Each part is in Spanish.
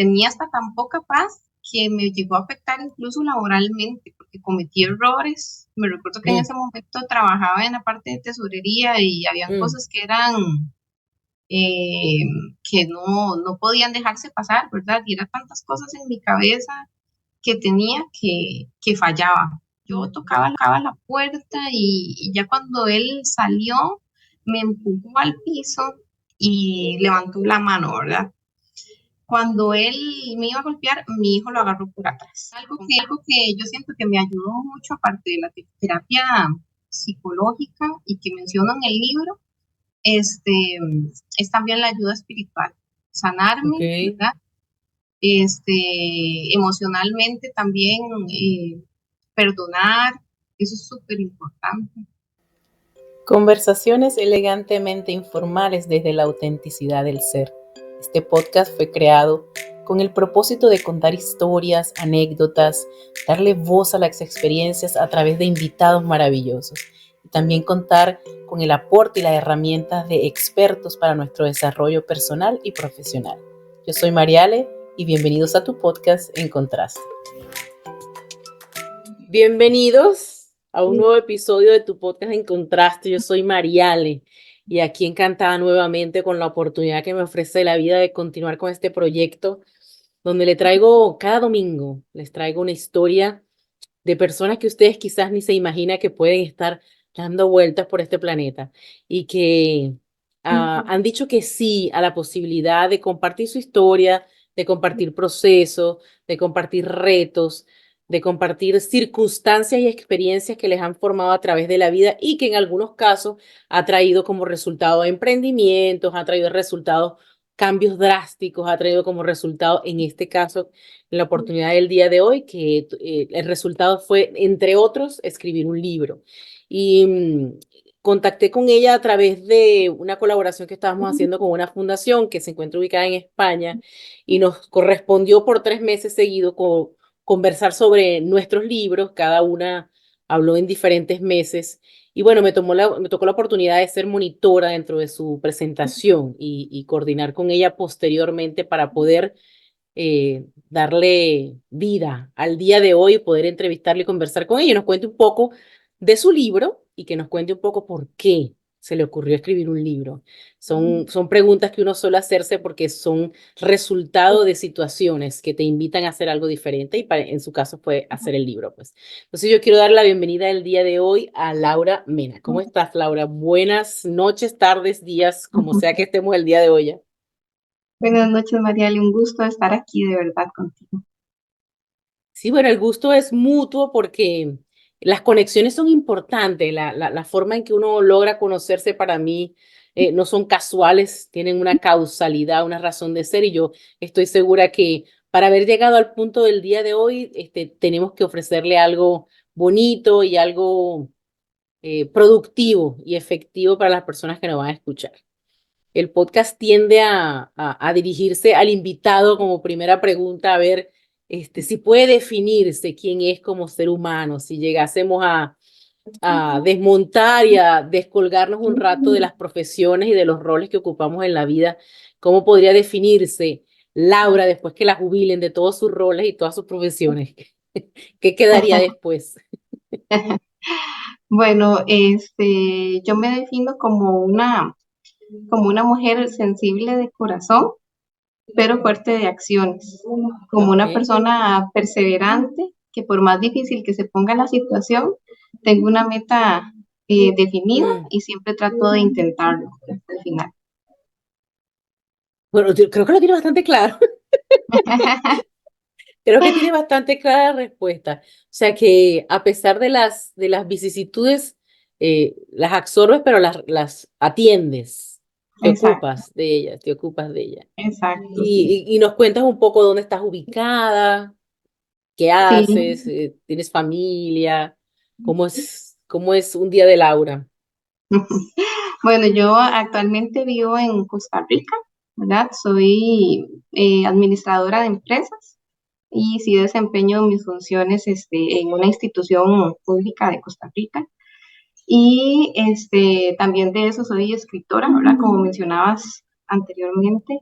tenía hasta tan poca paz que me llegó a afectar incluso laboralmente, porque cometí errores. Me recuerdo que en ese momento trabajaba en la parte de tesorería y habían cosas que eran eh, que no podían dejarse pasar, ¿verdad? Y eran tantas cosas en mi cabeza que tenía que fallaba. Yo tocaba la puerta y ya cuando él salió, me empujó al piso y levantó la mano, ¿verdad? Cuando él me iba a golpear, mi hijo lo agarró por atrás. Algo que yo siento que me ayudó mucho, aparte de la terapia psicológica y que menciono en el libro, es también la ayuda espiritual. Sanarme, Ok. ¿verdad? Emocionalmente también, perdonar, eso es súper importante. Conversaciones elegantemente informales desde la autenticidad del ser. Este podcast fue creado con el propósito de contar historias, anécdotas, darle voz a las experiencias a través de invitados maravillosos y también contar con el aporte y las herramientas de expertos para nuestro desarrollo personal y profesional. Yo soy Mariale y bienvenidos a tu podcast En Contraste. Bienvenidos a un nuevo episodio de tu podcast En Contraste. Yo soy Mariale y aquí encantada nuevamente con la oportunidad que me ofrece la vida de continuar con este proyecto donde le traigo cada domingo, les traigo una historia de personas que ustedes quizás ni se imaginan que pueden estar dando vueltas por este planeta y que han dicho que sí a la posibilidad de compartir su historia, de compartir procesos, de compartir retos, de compartir circunstancias y experiencias que les han formado a través de la vida y que en algunos casos ha traído como resultado emprendimientos, ha traído resultados, cambios drásticos, ha traído como resultado, en este caso, la oportunidad del día de hoy, que el resultado fue, entre otros, escribir un libro. Y contacté con ella a través de una colaboración que estábamos haciendo con una fundación que se encuentra ubicada en España y nos correspondió por 3 meses seguidos conversar sobre nuestros libros, cada una habló en diferentes meses. Y bueno, me tocó la oportunidad de ser monitora dentro de su presentación y coordinar con ella posteriormente para poder darle vida al día de hoy, poder entrevistarle y conversar con ella y nos cuente un poco de su libro y que nos cuente un poco por qué se le ocurrió escribir un libro. Son preguntas que uno suele hacerse porque son resultado de situaciones que te invitan a hacer algo diferente y en su caso fue hacer el libro, pues. Entonces yo quiero dar la bienvenida el día de hoy a Laura Mena. ¿Cómo estás, Laura? Buenas noches, tardes, días, como sea que estemos el día de hoy ya. Buenas noches, Mariale, un gusto estar aquí de verdad contigo. Sí, bueno, el gusto es mutuo porque las conexiones son importantes. La forma en que uno logra conocerse para mí no son casuales, tienen una causalidad, una razón de ser y yo estoy segura que para haber llegado al punto del día de hoy, tenemos que ofrecerle algo bonito y algo productivo y efectivo para las personas que nos van a escuchar. El podcast tiende a dirigirse al invitado como primera pregunta, a ver si puede definirse quién es como ser humano, si llegásemos a desmontar y a descolgarnos un rato de las profesiones y de los roles que ocupamos en la vida, ¿cómo podría definirse Laura después que la jubilen de todos sus roles y todas sus profesiones? ¿Qué quedaría después? Bueno, yo me defino como una mujer sensible de corazón, pero fuerte de acciones, como una Ok. persona perseverante, que por más difícil que se ponga la situación, tengo una meta definida Mm. y siempre trato de intentarlo hasta el final. Bueno, yo creo que lo tiene bastante claro. Creo que tiene bastante clara la respuesta. O sea que a pesar de las vicisitudes, las absorbes, pero las atiendes. Exacto, Te ocupas de ellas. exacto, sí. Y nos cuentas un poco dónde estás ubicada, qué Sí, haces, tienes familia, cómo es un día de Laura. bueno, yo actualmente vivo en Costa Rica, ¿verdad? Soy administradora de empresas y sí desempeño mis funciones en una institución pública de Costa Rica. Y también de eso soy escritora, ¿verdad? Como mencionabas anteriormente.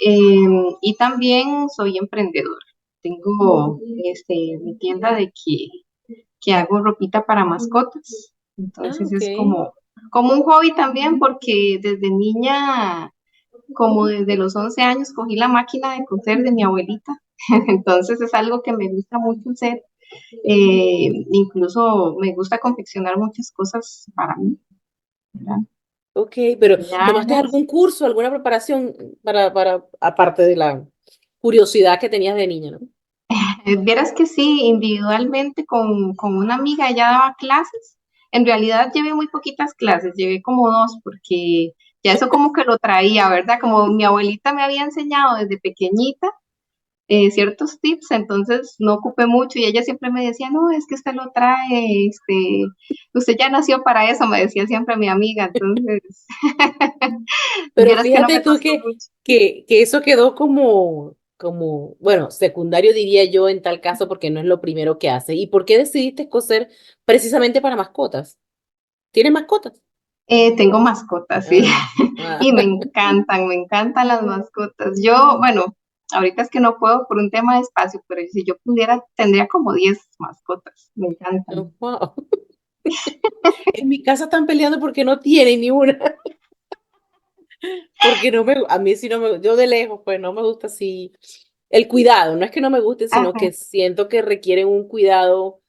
Y también soy emprendedora. Tengo mi tienda que hago ropita para mascotas. Ah, Entonces ok. es como un hobby también porque desde niña, como desde los 11 años, cogí la máquina de coser de mi abuelita. Entonces es algo que me gusta mucho hacer. Incluso me gusta confeccionar muchas cosas para mí, ¿verdad? Ok, pero ¿tomaste Maquillajes. algún curso, alguna preparación aparte de la curiosidad que tenías de niña, ¿no? Vieras que sí, individualmente con una amiga, ella daba clases. En realidad llevé muy poquitas clases, llevé como dos, porque ya eso como que lo traía, ¿verdad? Como mi abuelita me había enseñado desde pequeñita ciertos tips, entonces no ocupé mucho y ella siempre me decía, no, es que usted lo trae, usted ya nació para eso, me decía siempre mi amiga, entonces, Pero vieras que no fíjate me tú costó mucho. que eso quedó como, bueno, secundario diría yo en tal caso porque no es lo primero que hace. ¿Y por qué decidiste coser precisamente para mascotas? ¿Tienes mascotas? Tengo mascotas, sí, Ah, ah. y me encantan las mascotas. Yo, bueno, ahorita es que no puedo por un tema de espacio, pero si yo pudiera, tendría como 10 mascotas, me encantan. Wow. En mi casa están peleando porque no tienen ni una. Porque a mí sí no yo de lejos, pues no me gusta así. El cuidado, no es que no me gusten, sino Ajá, que siento que requieren un cuidado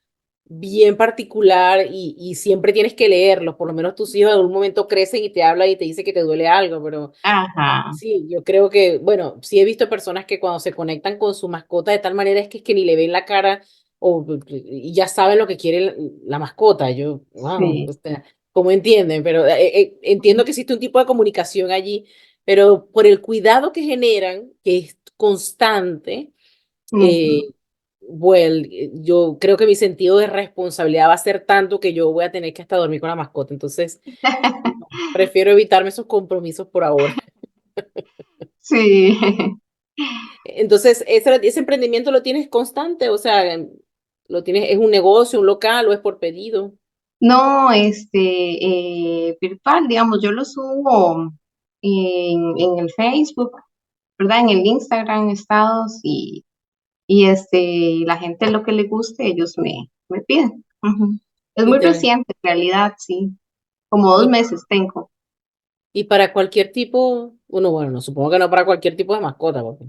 bien particular y siempre tienes que leerlos. Por lo menos tus hijos en algún momento crecen y te hablan y te dicen que te duele algo, pero ajá, sí, yo creo que, bueno, sí he visto personas que cuando se conectan con su mascota de tal manera es que ni le ven la cara y ya saben lo que quiere la mascota. Yo, wow, o sí. sea, ¿cómo entienden? Pero entiendo que existe un tipo de comunicación allí, pero por el cuidado que generan, que es constante, Ujú. bueno, yo creo que mi sentido de responsabilidad va a ser tanto que yo voy a tener que hasta dormir con la mascota. Entonces, prefiero evitarme esos compromisos por ahora. Sí. Entonces, ese emprendimiento lo tienes constante, o sea, lo tienes, es un negocio, un local o es por pedido. No, virtual, digamos, yo lo subo en el Facebook, ¿verdad? En el Instagram, estados y la gente lo que le guste, ellos me piden. Ujú. Es muy Interés. reciente, en realidad, sí. Como dos Y, meses tengo. y para cualquier tipo, bueno, no supongo que no para cualquier tipo de mascota, porque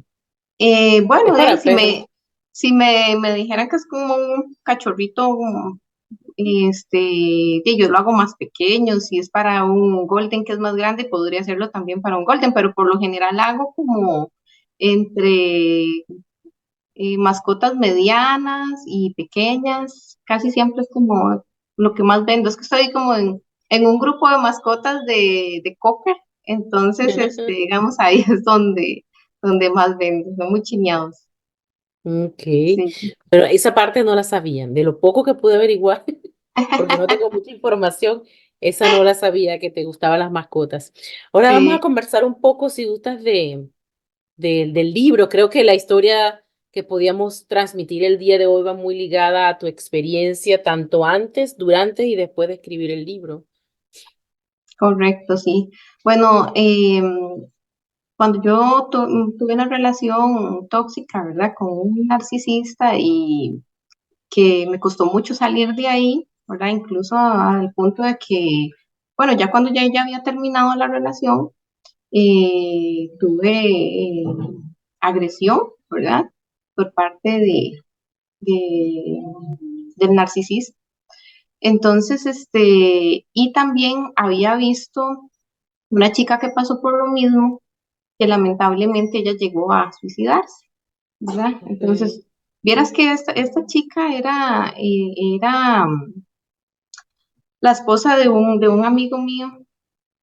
es Bueno, de ahí para perros. si me dijeran que es como un cachorrito, yo lo hago más pequeño. Si es para un golden que es más grande, podría hacerlo también para un golden, pero por lo general hago como entre mascotas medianas y pequeñas. Casi siempre es como lo que más vendo. Es que estoy como en un grupo de mascotas de cocker, entonces, digamos, ahí es donde más vendo. Son muy chineados. Ok, Sí. pero esa parte no la sabían. De lo poco que pude averiguar, porque no tengo mucha información, esa no la sabía que te gustaban las mascotas. Ahora vamos a Sí, conversar un poco, si gustas, del libro. Creo que la historia que podíamos transmitir el día de hoy va muy ligada a tu experiencia, tanto antes, durante y después de escribir el libro. correcto, sí. Bueno, cuando yo tuve una relación tóxica, ¿verdad? Con un narcisista y que me costó mucho salir de ahí, ¿verdad? Incluso al punto de que, bueno, ya cuando ya había terminado la relación, tuve agresión, ¿verdad? Por parte de- del narcisista. Entonces, y también había visto una chica que pasó por lo mismo, que lamentablemente ella llegó a suicidarse, ¿verdad? Okay. Entonces, vieras que esta chica era la esposa de un amigo mío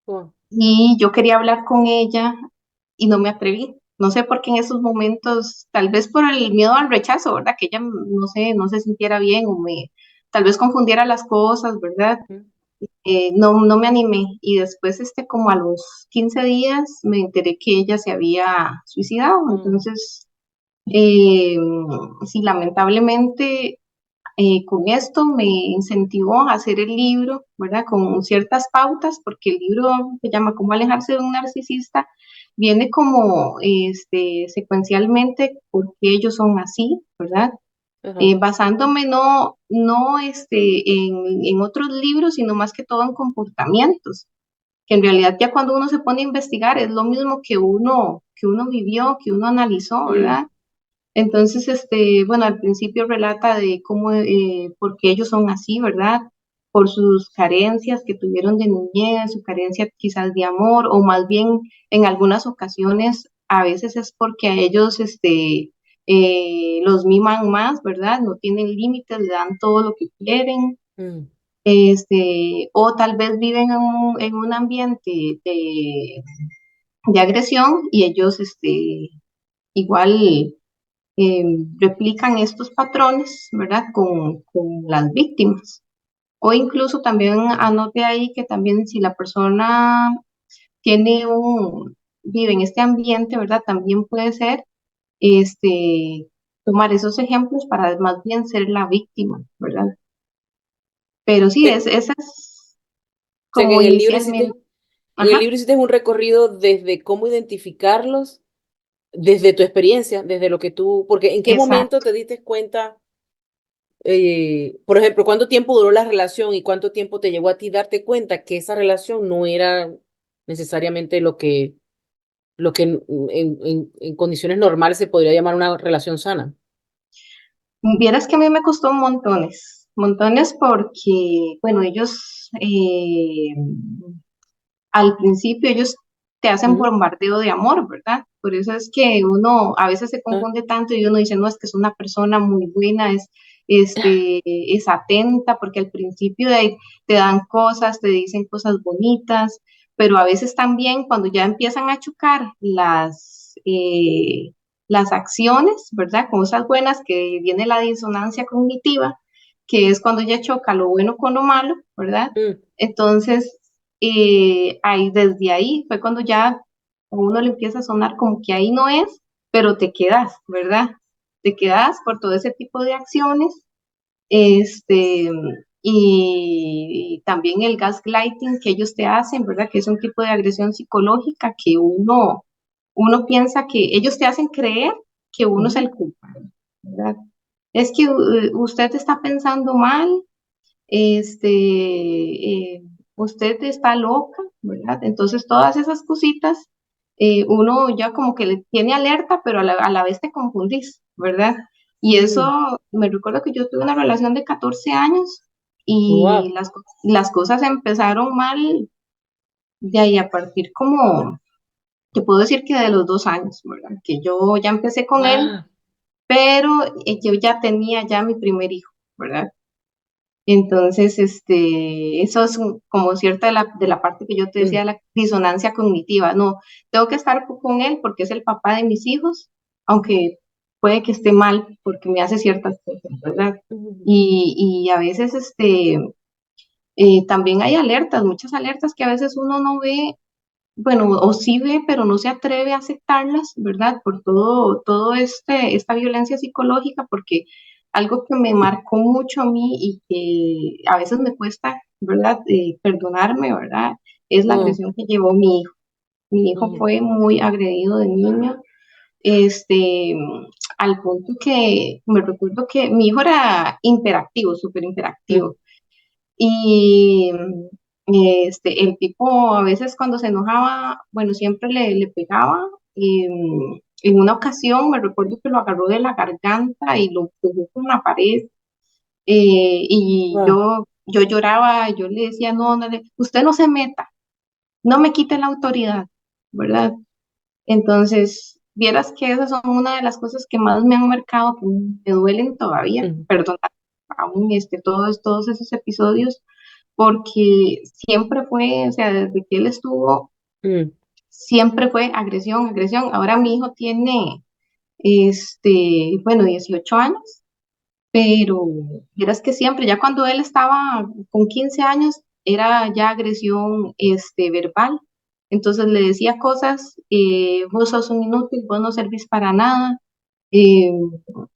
Oh, y yo quería hablar con ella y no me atreví. No sé por qué en esos momentos, tal vez por el miedo al rechazo, ¿verdad? Que ella, no sé, no se sintiera bien tal vez confundiera las cosas, ¿verdad? mm, No me animé y después, como a los 15 días, me enteré que ella se había suicidado. oh, Entonces, eh, sí, lamentablemente, con esto me incentivó a hacer el libro, ¿verdad? Con ciertas pautas, porque el libro se llama Cómo alejarse de un narcisista viene como secuencialmente porque ellos son así, ¿verdad? Ajá. Basándome no en otros libros, sino más que todo en comportamientos, que en realidad ya cuando uno se pone a investigar es lo mismo que uno vivió, que uno analizó, Mm, ¿verdad? Entonces, bueno, al principio relata de cómo, por qué ellos son así, ¿verdad? Por sus carencias que tuvieron de niñez, su carencia quizás de amor, o más bien en algunas ocasiones, a veces es porque a ellos, los miman más, ¿verdad? No tienen límites, le dan todo lo que quieren, mm. o tal vez viven en un ambiente de agresión y ellos, igual eh, replican estos patrones, ¿verdad? Con las víctimas. O incluso también anote ahí que también si la persona vive en este ambiente, ¿verdad? También puede ser, tomar esos ejemplos para más bien ser la víctima, ¿verdad? Pero sí, O esa es sea que como inicialmente. en el Ajá, libro hiciste un recorrido desde cómo identificarlos, desde tu experiencia, desde lo que tú, porque ¿en qué momento exacto. te diste cuenta, por ejemplo, cuánto tiempo duró la relación y cuánto tiempo te llevó a ti darte cuenta que esa relación no era necesariamente lo que en condiciones normales se podría llamar una relación sana? Vieras que a mí me costó montones, montones porque, bueno, ellos al principio ellos te hacen Ujú. bombardeo de amor, ¿verdad? Por eso es que uno a veces se Ah, confunde tanto y uno dice, no, es que es una persona muy buena, es atenta, porque al principio te dan cosas, te dicen cosas bonitas, pero a veces también cuando ya empiezan a chocar las acciones, ¿verdad? Cosas buenas, que viene la disonancia cognitiva, que es cuando ya choca lo bueno con lo malo, ¿verdad? mm, Entonces, desde ahí fue cuando ya a uno le empieza a sonar como que ahí no es, pero te quedas, ¿verdad? Te quedas por todo ese tipo de acciones, este, y también el gaslighting que ellos te hacen, ¿verdad? Que es un tipo de agresión psicológica que uno piensa que ellos te hacen creer que uno es ujú, el culpable, ¿verdad? Es que usted está pensando mal, usted está loca, ¿verdad? Entonces todas esas cositas, uno ya como que le tiene alerta, pero a la vez te confundís, ¿verdad? Y mm. eso, me recuerdo que yo tuve una relación de 14 años y Wow. las cosas empezaron mal de ahí a partir como, te puedo decir que de los 2 años, ¿verdad? Que yo ya empecé con él, Ah, pero yo ya tenía ya mi primer hijo, ¿verdad? Entonces, eso es como cierta de la parte que yo te mm, decía, la disonancia cognitiva. No, tengo que estar con él porque es el papá de mis hijos, aunque puede que esté mal porque me hace ciertas cosas, ¿verdad? mm, Y a veces, también hay alertas, muchas alertas que a veces uno no ve, bueno, o sí ve, pero no se atreve a aceptarlas, ¿verdad? Por todo esta violencia psicológica, porque algo que me marcó mucho a mí y que a veces me cuesta, ¿verdad? Perdonarme, ¿verdad? Es la mm, agresión que llevó mi hijo. Mi hijo mm, fue muy agredido de niño, este, al punto que me recuerdo que mi hijo era imperactivo, súper mm. imperactivo. Y el tipo a veces cuando se enojaba, bueno, siempre le pegaba. En una ocasión me recuerdo que lo agarró de la garganta y lo empujó con la pared. Y Wow. yo lloraba, yo le decía, no, no, usted no se meta, no me quite la autoridad, ¿verdad? Entonces, vieras que esas son una de las cosas que más me han marcado, que me duelen todavía, Mm, perdón, aún todos esos episodios porque siempre fue, o sea, desde que él estuvo, mm, siempre fue agresión, agresión. Ahora mi hijo tiene, bueno, 18 años, pero vieras que siempre, ya cuando él estaba con 15 años, era ya agresión, verbal. Entonces le decía cosas, vos sos un inútil, vos no servís para nada, eh,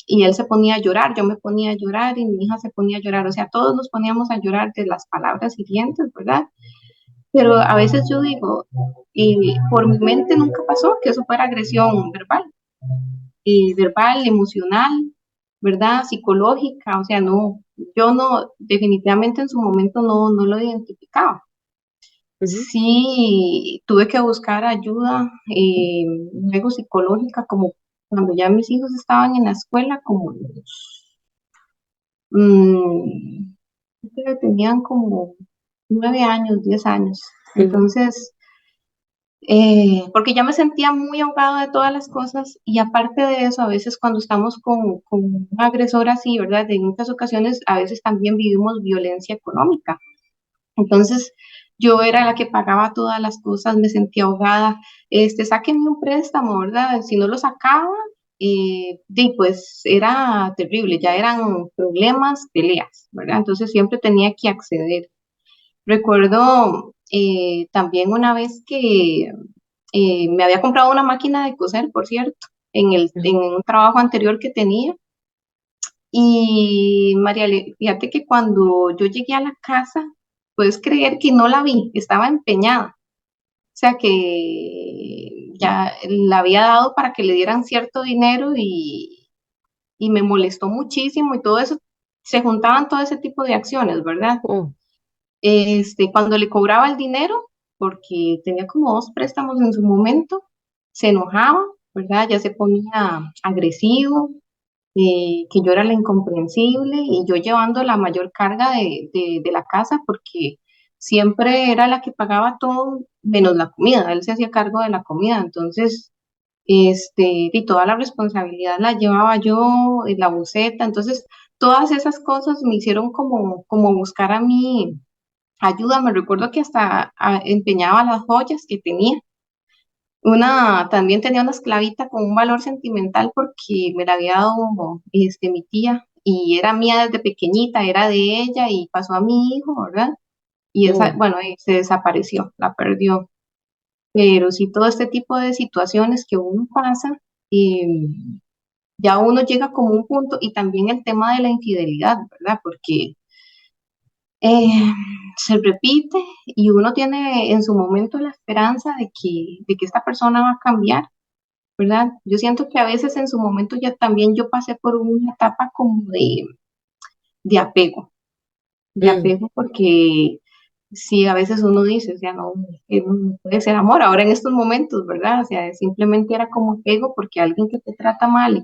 y él se ponía a llorar, yo me ponía a llorar y mi hija se ponía a llorar, o sea, todos nos poníamos a llorar de las palabras hirientes, ¿verdad? pero a veces yo digo, por mi mente nunca pasó que eso fuera agresión verbal, emocional, ¿verdad? Psicológica, o sea, no, yo no, definitivamente en su momento no lo identificaba. Ujú, Sí, tuve que buscar ayuda, luego psicológica, como cuando ya mis hijos estaban en la escuela, como creo que tenían como 9 años, 10 años. ujú, Entonces, porque ya me sentía muy ahogada de todas las cosas y aparte de eso, a veces cuando estamos con un agresor así, ¿verdad? En muchas ocasiones, a veces también vivimos violencia económica. Entonces, yo era la que pagaba todas las cosas, me sentía ahogada. Sáquenme un préstamo, ¿verdad? Si no lo sacaba, pues era terrible, ya eran problemas, peleas, ¿verdad? Entonces siempre tenía que acceder. Recuerdo también una vez que me había comprado una máquina de coser, por cierto, en ujú. un trabajo anterior que tenía. Y María, fíjate que cuando yo llegué a la casa, puedes creer que no la vi, estaba empeñada. O sea que ya la había dado para que le dieran cierto dinero y me molestó muchísimo y todo eso, se juntaban todo ese tipo de acciones, ¿verdad? Oh, Cuando le cobraba el dinero, porque tenía como 2 préstamos en su momento, se enojaba, ¿verdad? Ya se ponía agresivo, que yo era la incomprensible y yo llevando la mayor carga de la casa porque siempre era la que pagaba todo menos la comida, él se hacía cargo de la comida, entonces, y toda la responsabilidad la llevaba yo, la buceta, entonces todas esas cosas me hicieron como buscar a mí ayuda, me recuerdo que hasta empeñaba las joyas que tenía. También tenía una esclavita con un valor sentimental porque me la había dado mi tía y era mía desde pequeñita, era de ella y pasó a mi hijo, ¿verdad? Y esa, oh. bueno, se desapareció, la perdió. Pero sí, todo este tipo de situaciones que uno pasa, eh, ya uno llega como un punto y también el tema de la infidelidad, ¿verdad? Porque eh, se repite y uno tiene en su momento la esperanza de que esta persona va a cambiar, ¿verdad? Yo siento que a veces en su momento ya también yo pasé por una etapa como de apego, de Mm, apego porque sí, a veces uno dice, o sea, no, no puede ser amor ahora en estos momentos, ¿verdad? O sea, simplemente era como apego porque alguien que te trata mal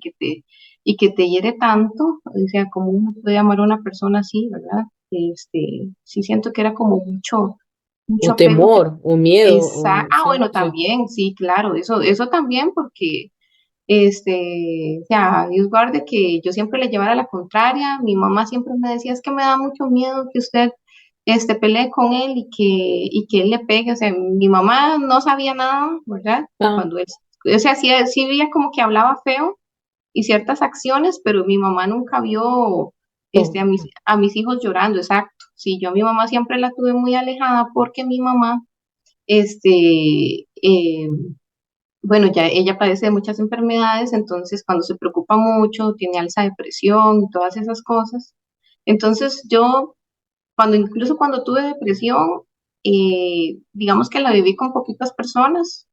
y que te hiere tanto, o sea, como uno puede amar a una persona así, ¿verdad? Sí siento que era como mucho un apego que temor, un miedo, sí, bueno, sí. también, sí, claro, eso también porque o sea, Dios guarde que yo siempre le llevara la contraria. Mi mamá siempre me decía, es que me da mucho miedo que usted pelee con él y que él le pegue. O sea, mi mamá no sabía nada, ¿verdad? Ah, Cuando él, o sea, sí veía como que hablaba feo y ciertas acciones, pero mi mamá nunca vio oh, a mis hijos llorando, exacto. Sí, yo a mi mamá siempre la tuve muy alejada porque mi mamá, este, eh, bueno, ya ella padece de muchas enfermedades, entonces cuando se preocupa mucho, tiene alza de presión y todas esas cosas. Entonces yo, incluso cuando tuve depresión, digamos que la viví con poquitas personas.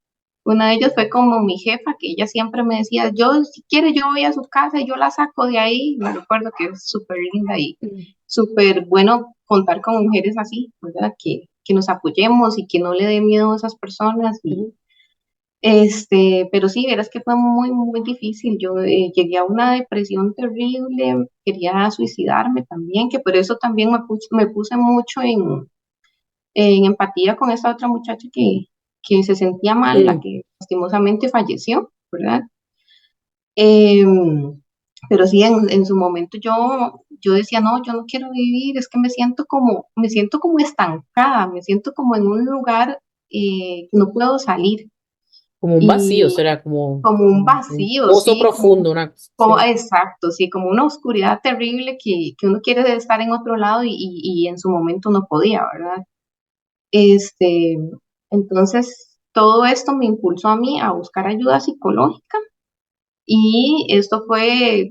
Una de ellas fue como mi jefa, que ella siempre me decía, yo si quiere yo voy a su casa y yo la saco de ahí. Me recuerdo que es súper linda y mm, súper bueno contar con mujeres así, ¿verdad? Que nos apoyemos y que no le dé miedo a esas personas ujú. pero sí, verás que fue muy, muy difícil. Yo llegué a una depresión terrible, quería suicidarme también, que por eso también me puse mucho en empatía con esta otra muchacha que se sentía mal, la Mm, que lastimosamente falleció, ¿verdad? Em, pero sí, en su momento yo decía, no, yo no quiero vivir, es que me siento como estancada, me siento como en un lugar que no puedo salir como un vacío, y será como como un un vacío, pozo sí, profundo, una cosa así. exacto, sí, como una oscuridad terrible que uno quiere estar en otro lado y en su momento no podía, ¿verdad? Este, entonces, todo esto me impulsó a mí a buscar ayuda psicológica y esto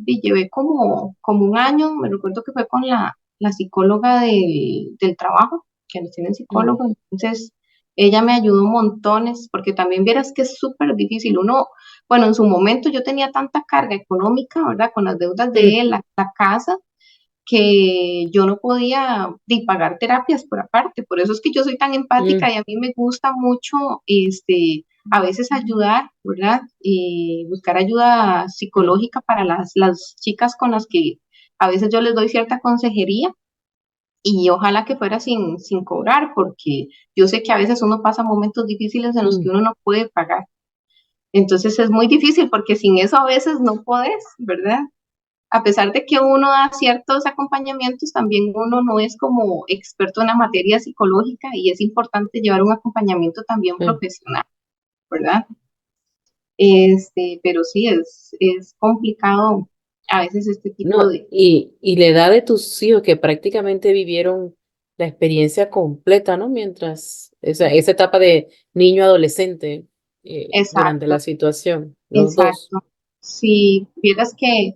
y llevé como un año, me recuerdo que fue con la psicóloga del trabajo, que nos tienen Mm, psicólogo, entonces Ella me ayudó montones, porque también vieras que es súper difícil. Uno, bueno, en su momento yo tenía tanta carga económica, ¿verdad? Con las deudas Mm, de él, la casa, que yo no podía ni pagar terapias por aparte. Por eso es que yo soy tan mm, empática y a mí me gusta mucho, a veces ayudar, ¿verdad? Buscar ayuda mm, psicológica para las chicas con las que a veces yo les doy cierta consejería y ojalá que fuera sin cobrar, porque yo sé que a veces uno pasa momentos difíciles en los que mm. uno no puede pagar. Entonces es muy difícil porque sin eso a veces no podés, ¿verdad? A pesar de que uno da ciertos acompañamientos, también uno no es como experto en la materia psicológica y es importante llevar un acompañamiento también Mm. profesional, ¿verdad? Pero sí, es complicado a veces este tipo No, de... y la edad de tus hijos que prácticamente vivieron la experiencia completa, ¿no? Mientras esa etapa de niño adolescente durante la Exacto, situación, los dos. exacto. Si vieras que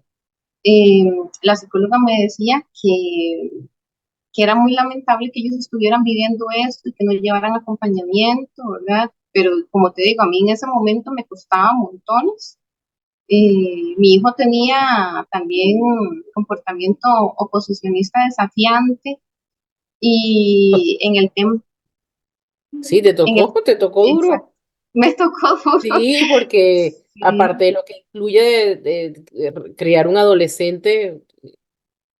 eh, la psicóloga me decía que era muy lamentable que ellos estuvieran viviendo esto y que no llevaran acompañamiento, ¿verdad? Pero como te digo, a mí en ese momento me costaba montones. Mi hijo tenía también un comportamiento oposicionista desafiante y en el tema, Sí, en el, te tocó exacto, duro. me tocó duro. Sí, porque Sí, aparte de lo que incluye de criar un adolescente,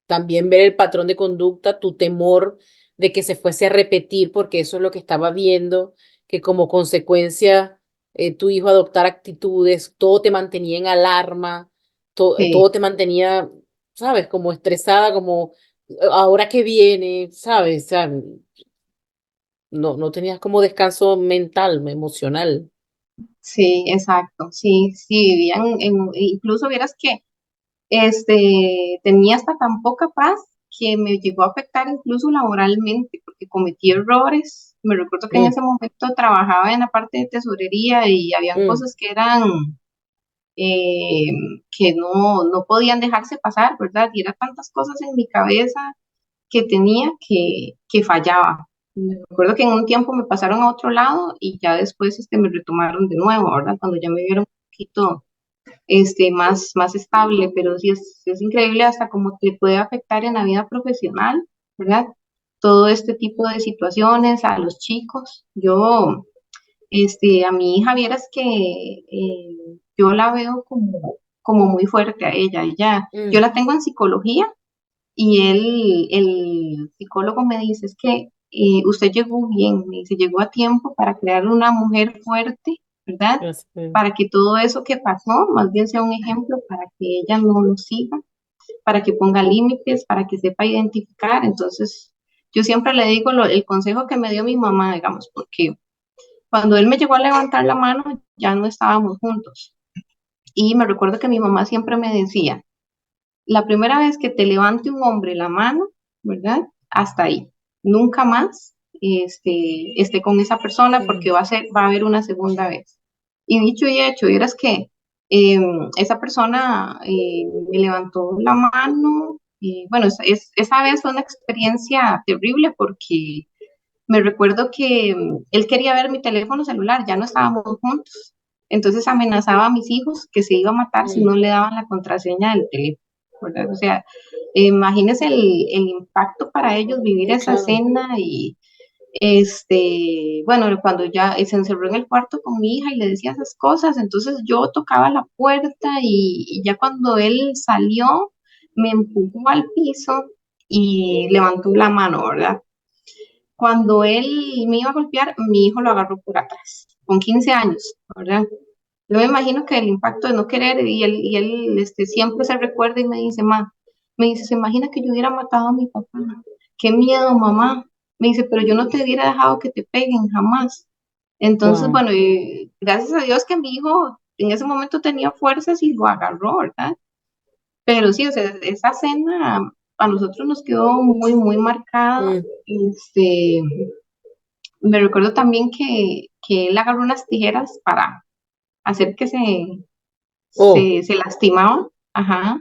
también ver el patrón de conducta, tu temor de que se fuese a repetir, porque eso es lo que estaba viendo, que como consecuencia tu hijo adoptara actitudes, todo te mantenía en alarma, sí, todo te mantenía, ¿sabes? Como estresada, como ahora que viene, ¿sabes? O sea, no tenías como descanso mental, emocional. sí, exacto. Sí, sí, vivían incluso vieras que tenía hasta tan poca paz que me llegó a afectar incluso laboralmente, porque cometí errores. Me recuerdo que en Mm, ese momento trabajaba en la parte de tesorería y habían mm, cosas que eran, eh, que no podían dejarse pasar, ¿verdad? Y eran tantas cosas en mi cabeza que tenía que fallaba. Me recuerdo que en un tiempo me pasaron a otro lado y ya después me retomaron de nuevo, ¿verdad? Cuando ya me vieron un poquito más estable, pero sí es increíble hasta cómo te puede afectar en la vida profesional, ¿verdad? Todo este tipo de situaciones a los chicos. A mi hija, vieras que yo la veo como muy fuerte a ella. Yo mm. la tengo en psicología y el psicólogo me dice, es que usted llegó bien, me dice, llegó a tiempo para crear una mujer fuerte, ¿verdad? Este, Para que todo eso que pasó más bien sea un ejemplo para que ella no lo siga, para que ponga límites, para que sepa identificar. Entonces, yo siempre le digo el consejo que me dio mi mamá, digamos, porque cuando él me llegó a levantar la mano, ya no estábamos juntos. Y me recuerdo que mi mamá siempre me decía, la primera vez que te levante un hombre la mano, ¿verdad? Hasta ahí. Nunca más esté con esa persona porque mm, va a haber una segunda vez. Y dicho y hecho, vieras que esa persona me levantó la mano y bueno, esa vez fue una experiencia terrible porque me recuerdo que él quería ver mi teléfono celular, ya no estábamos juntos. Entonces amenazaba a mis hijos que se iba a matar si mm. no le daban la contraseña del teléfono, ¿verdad? O sea, imagínense el impacto para ellos vivir Sí, esa claro. escena y bueno, cuando ya se encerró en el cuarto con mi hija y le decía esas cosas, entonces yo tocaba la puerta y ya cuando él salió, me empujó al piso y levantó la mano, ¿verdad? Cuando él me iba a golpear, mi hijo lo agarró por atrás, con 15 años, ¿verdad? Yo me imagino que el impacto de no querer y él siempre se recuerda y me dice, me dice, se imagina que yo hubiera matado a mi papá. Qué miedo, mamá. Me dice, pero yo no te hubiera dejado que te peguen jamás. Entonces, Wow. bueno, y gracias a Dios que mi hijo en ese momento tenía fuerzas y lo agarró, ¿verdad? Pero sí, o sea, esa cena a nosotros nos quedó muy, muy marcada. Mm. Me recuerdo también que él agarró unas tijeras para hacer que Oh, se lastimaba, ajá,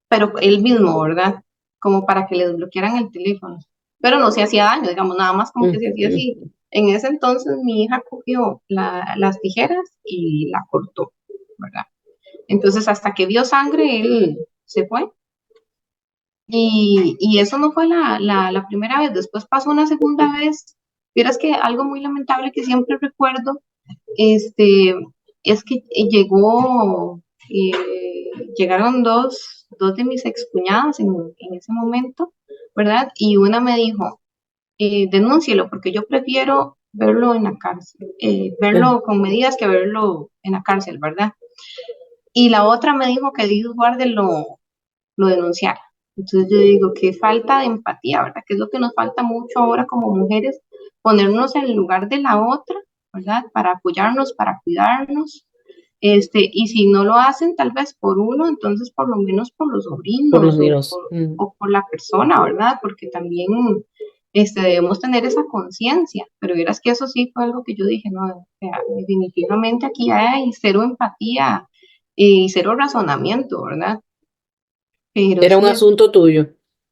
pero él mismo, ¿verdad? Como para que le desbloquearan el teléfono. Pero no se hacía daño, digamos, nada más como que mm, se hacía mm. así. En ese entonces mi hija cogió las tijeras y la cortó, ¿verdad? Entonces hasta que vio sangre, él se fue. Y eso no fue la primera vez, después pasó una segunda vez. Vieras que algo muy lamentable que siempre recuerdo, este, es que llegaron dos de mis excuñadas en ese momento, ¿verdad? Y una me dijo, denúncielo, porque yo prefiero verlo en la cárcel, Mm. verlo con medidas que verlo en la cárcel, ¿verdad? Y la otra me dijo que Dios guarde lo denunciara. Entonces yo digo, qué falta de empatía, ¿verdad? Que es lo que nos falta mucho ahora como mujeres, ponernos en el lugar de la otra, ¿verdad? Para apoyarnos, para cuidarnos. Y si no lo hacen tal vez por uno, entonces por lo menos por los Por los sobrinos dinos. o por la persona, ¿verdad? Porque también debemos tener esa conciencia, pero verás que eso sí fue algo que yo dije, no, o sea, definitivamente aquí hay cero empatía y cero razonamiento, ¿verdad? Pero Era un sí es asunto tuyo.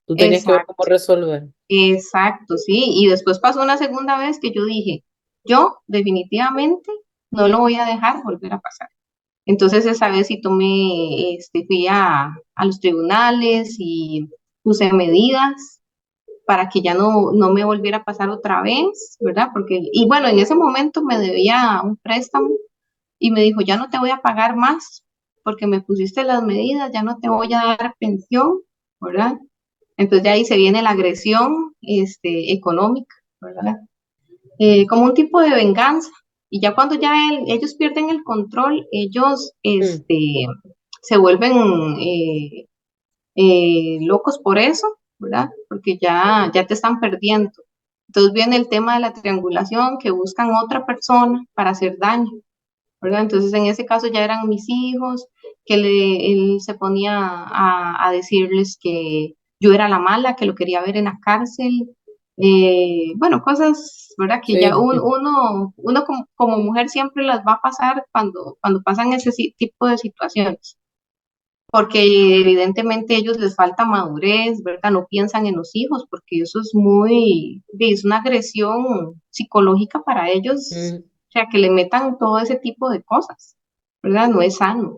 Tú tenías que ver cómo exacto, resolver. exacto, sí. Y después pasó una segunda vez que yo dije, yo definitivamente no lo voy a dejar volver a pasar. Entonces esa vez sí tomé, fui a los tribunales y puse medidas para que ya no me volviera a pasar otra vez, ¿verdad? Porque, y bueno, en ese momento me debía un préstamo y me dijo, ya no te voy a pagar más porque me pusiste las medidas, ya no te voy a dar pensión, ¿verdad? Entonces ya ahí se viene la agresión económica, ¿verdad? Como un tipo de venganza. Y ya cuando ellos pierden el control, ellos Mm. se vuelven locos por eso, ¿verdad? Porque ya te están perdiendo. Entonces viene el tema de la triangulación, que buscan otra persona para hacer daño, ¿verdad? Entonces en ese caso ya eran mis hijos, que él se ponía a decirles que yo era la mala, que lo quería ver en la cárcel. Bueno, cosas, ¿verdad? Que ya Sí, sí. uno como mujer siempre las va a pasar cuando pasan ese tipo de situaciones porque evidentemente a ellos les falta madurez, ¿verdad? No piensan en los hijos, porque eso es una agresión psicológica para ellos, Mm. o sea, que le metan todo ese tipo de cosas, ¿verdad? No es sano.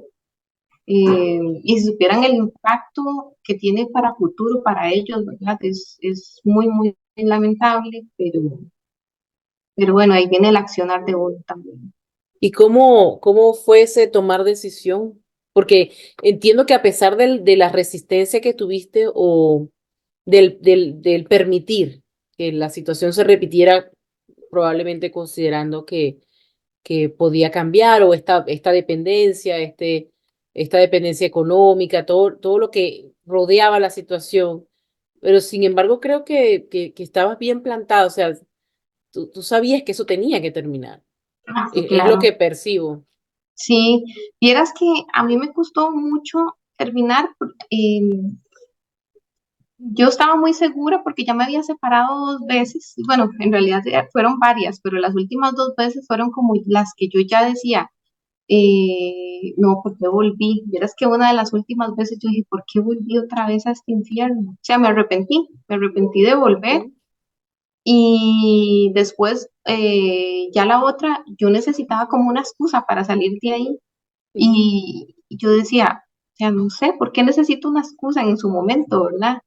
Y si supieran el impacto que tiene para futuro para ellos, ¿verdad? Es muy, muy lamentable, pero bueno, ahí viene el accionar de uno también. ¿Y cómo fue ese tomar decisión? Porque entiendo que a pesar de la resistencia que tuviste o del permitir que la situación se repitiera, probablemente considerando que podía cambiar o esta dependencia, esta dependencia económica, todo lo que rodeaba la situación. Pero sin embargo, creo que estabas bien plantado, o sea, tú sabías que eso tenía que terminar. Ah, sí, Es lo claro. que percibo. Sí, vieras que a mí me costó mucho terminar. Yo estaba muy segura porque ya me había separado dos veces. Bueno, en realidad fueron varias, pero las últimas dos veces fueron como las que yo ya decía, no, ¿por qué volví? Vieras que una de las últimas veces yo dije, ¿por qué volví otra vez a este infierno? O sea, me arrepentí de volver. Ujú. Y después, ya la otra, yo necesitaba como una excusa para salir de ahí. Y yo decía, o sea, no sé, ¿por qué necesito una excusa en su momento, verdad?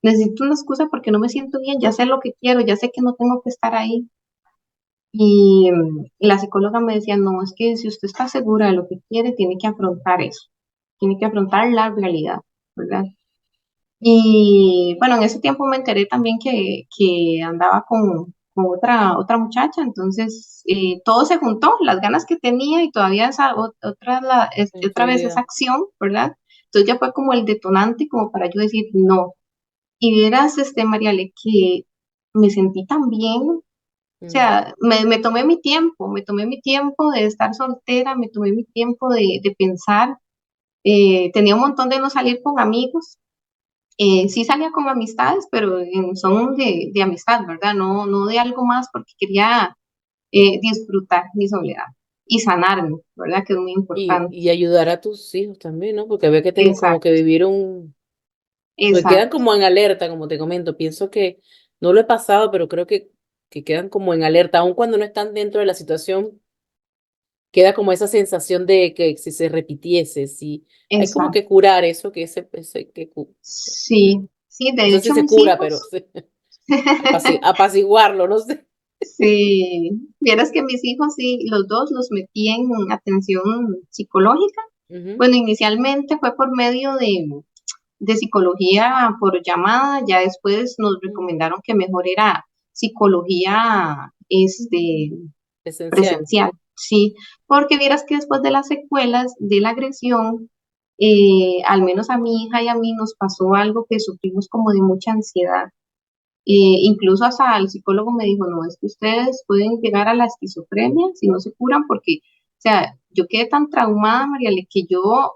Necesito una excusa porque no me siento bien, ya sé lo que quiero, ya sé que no tengo que estar ahí. Y la psicóloga me decía, no, es que si usted está segura de lo que quiere, tiene que afrontar eso, tiene que afrontar la realidad, ¿verdad? Y bueno, en ese tiempo me enteré también que andaba con otra muchacha, entonces todo se juntó, las ganas que tenía y todavía otra vez esa Infidelidad. acción, ¿verdad? Entonces ya fue como el detonante como para yo decir no. Y vieras, Mariale, que me sentí tan bien, o Mm. sea, me tomé mi tiempo de estar soltera, me tomé mi tiempo de pensar, tenía un montón de no salir con amigos. Sí salía con amistades, pero en son de amistad, ¿verdad? No de algo más porque quería disfrutar mi soledad y sanarme, ¿verdad? Que es muy importante. Y ayudar a tus hijos también, ¿no? Porque veo que tengo como que Exacto, vivir un... Me quedan exacto. como en alerta, como te comento. Pienso que no lo he pasado, pero creo que que quedan como en alerta, aun cuando no están dentro de la situación, queda como esa sensación de que si se repitiese, si hay como Exacto. que curar eso, Sí, sí, no de sé si hecho se mis cura, pero hijos, sí, apaciguarlo, no sé. sí, vieras que mis hijos sí, los dos los metí en atención psicológica. Ujú, Bueno, inicialmente fue por medio de psicología por llamada, ya después nos ujú, recomendaron que mejor era psicología esencial. presencial, sí, porque vieras que después de las secuelas de la agresión, al menos a mi hija y a mí nos pasó algo que sufrimos como de mucha ansiedad. Incluso hasta el psicólogo me dijo, no, es que ustedes pueden llegar a la esquizofrenia si no se curan, porque, o sea, yo quedé tan traumada, Mariale, que yo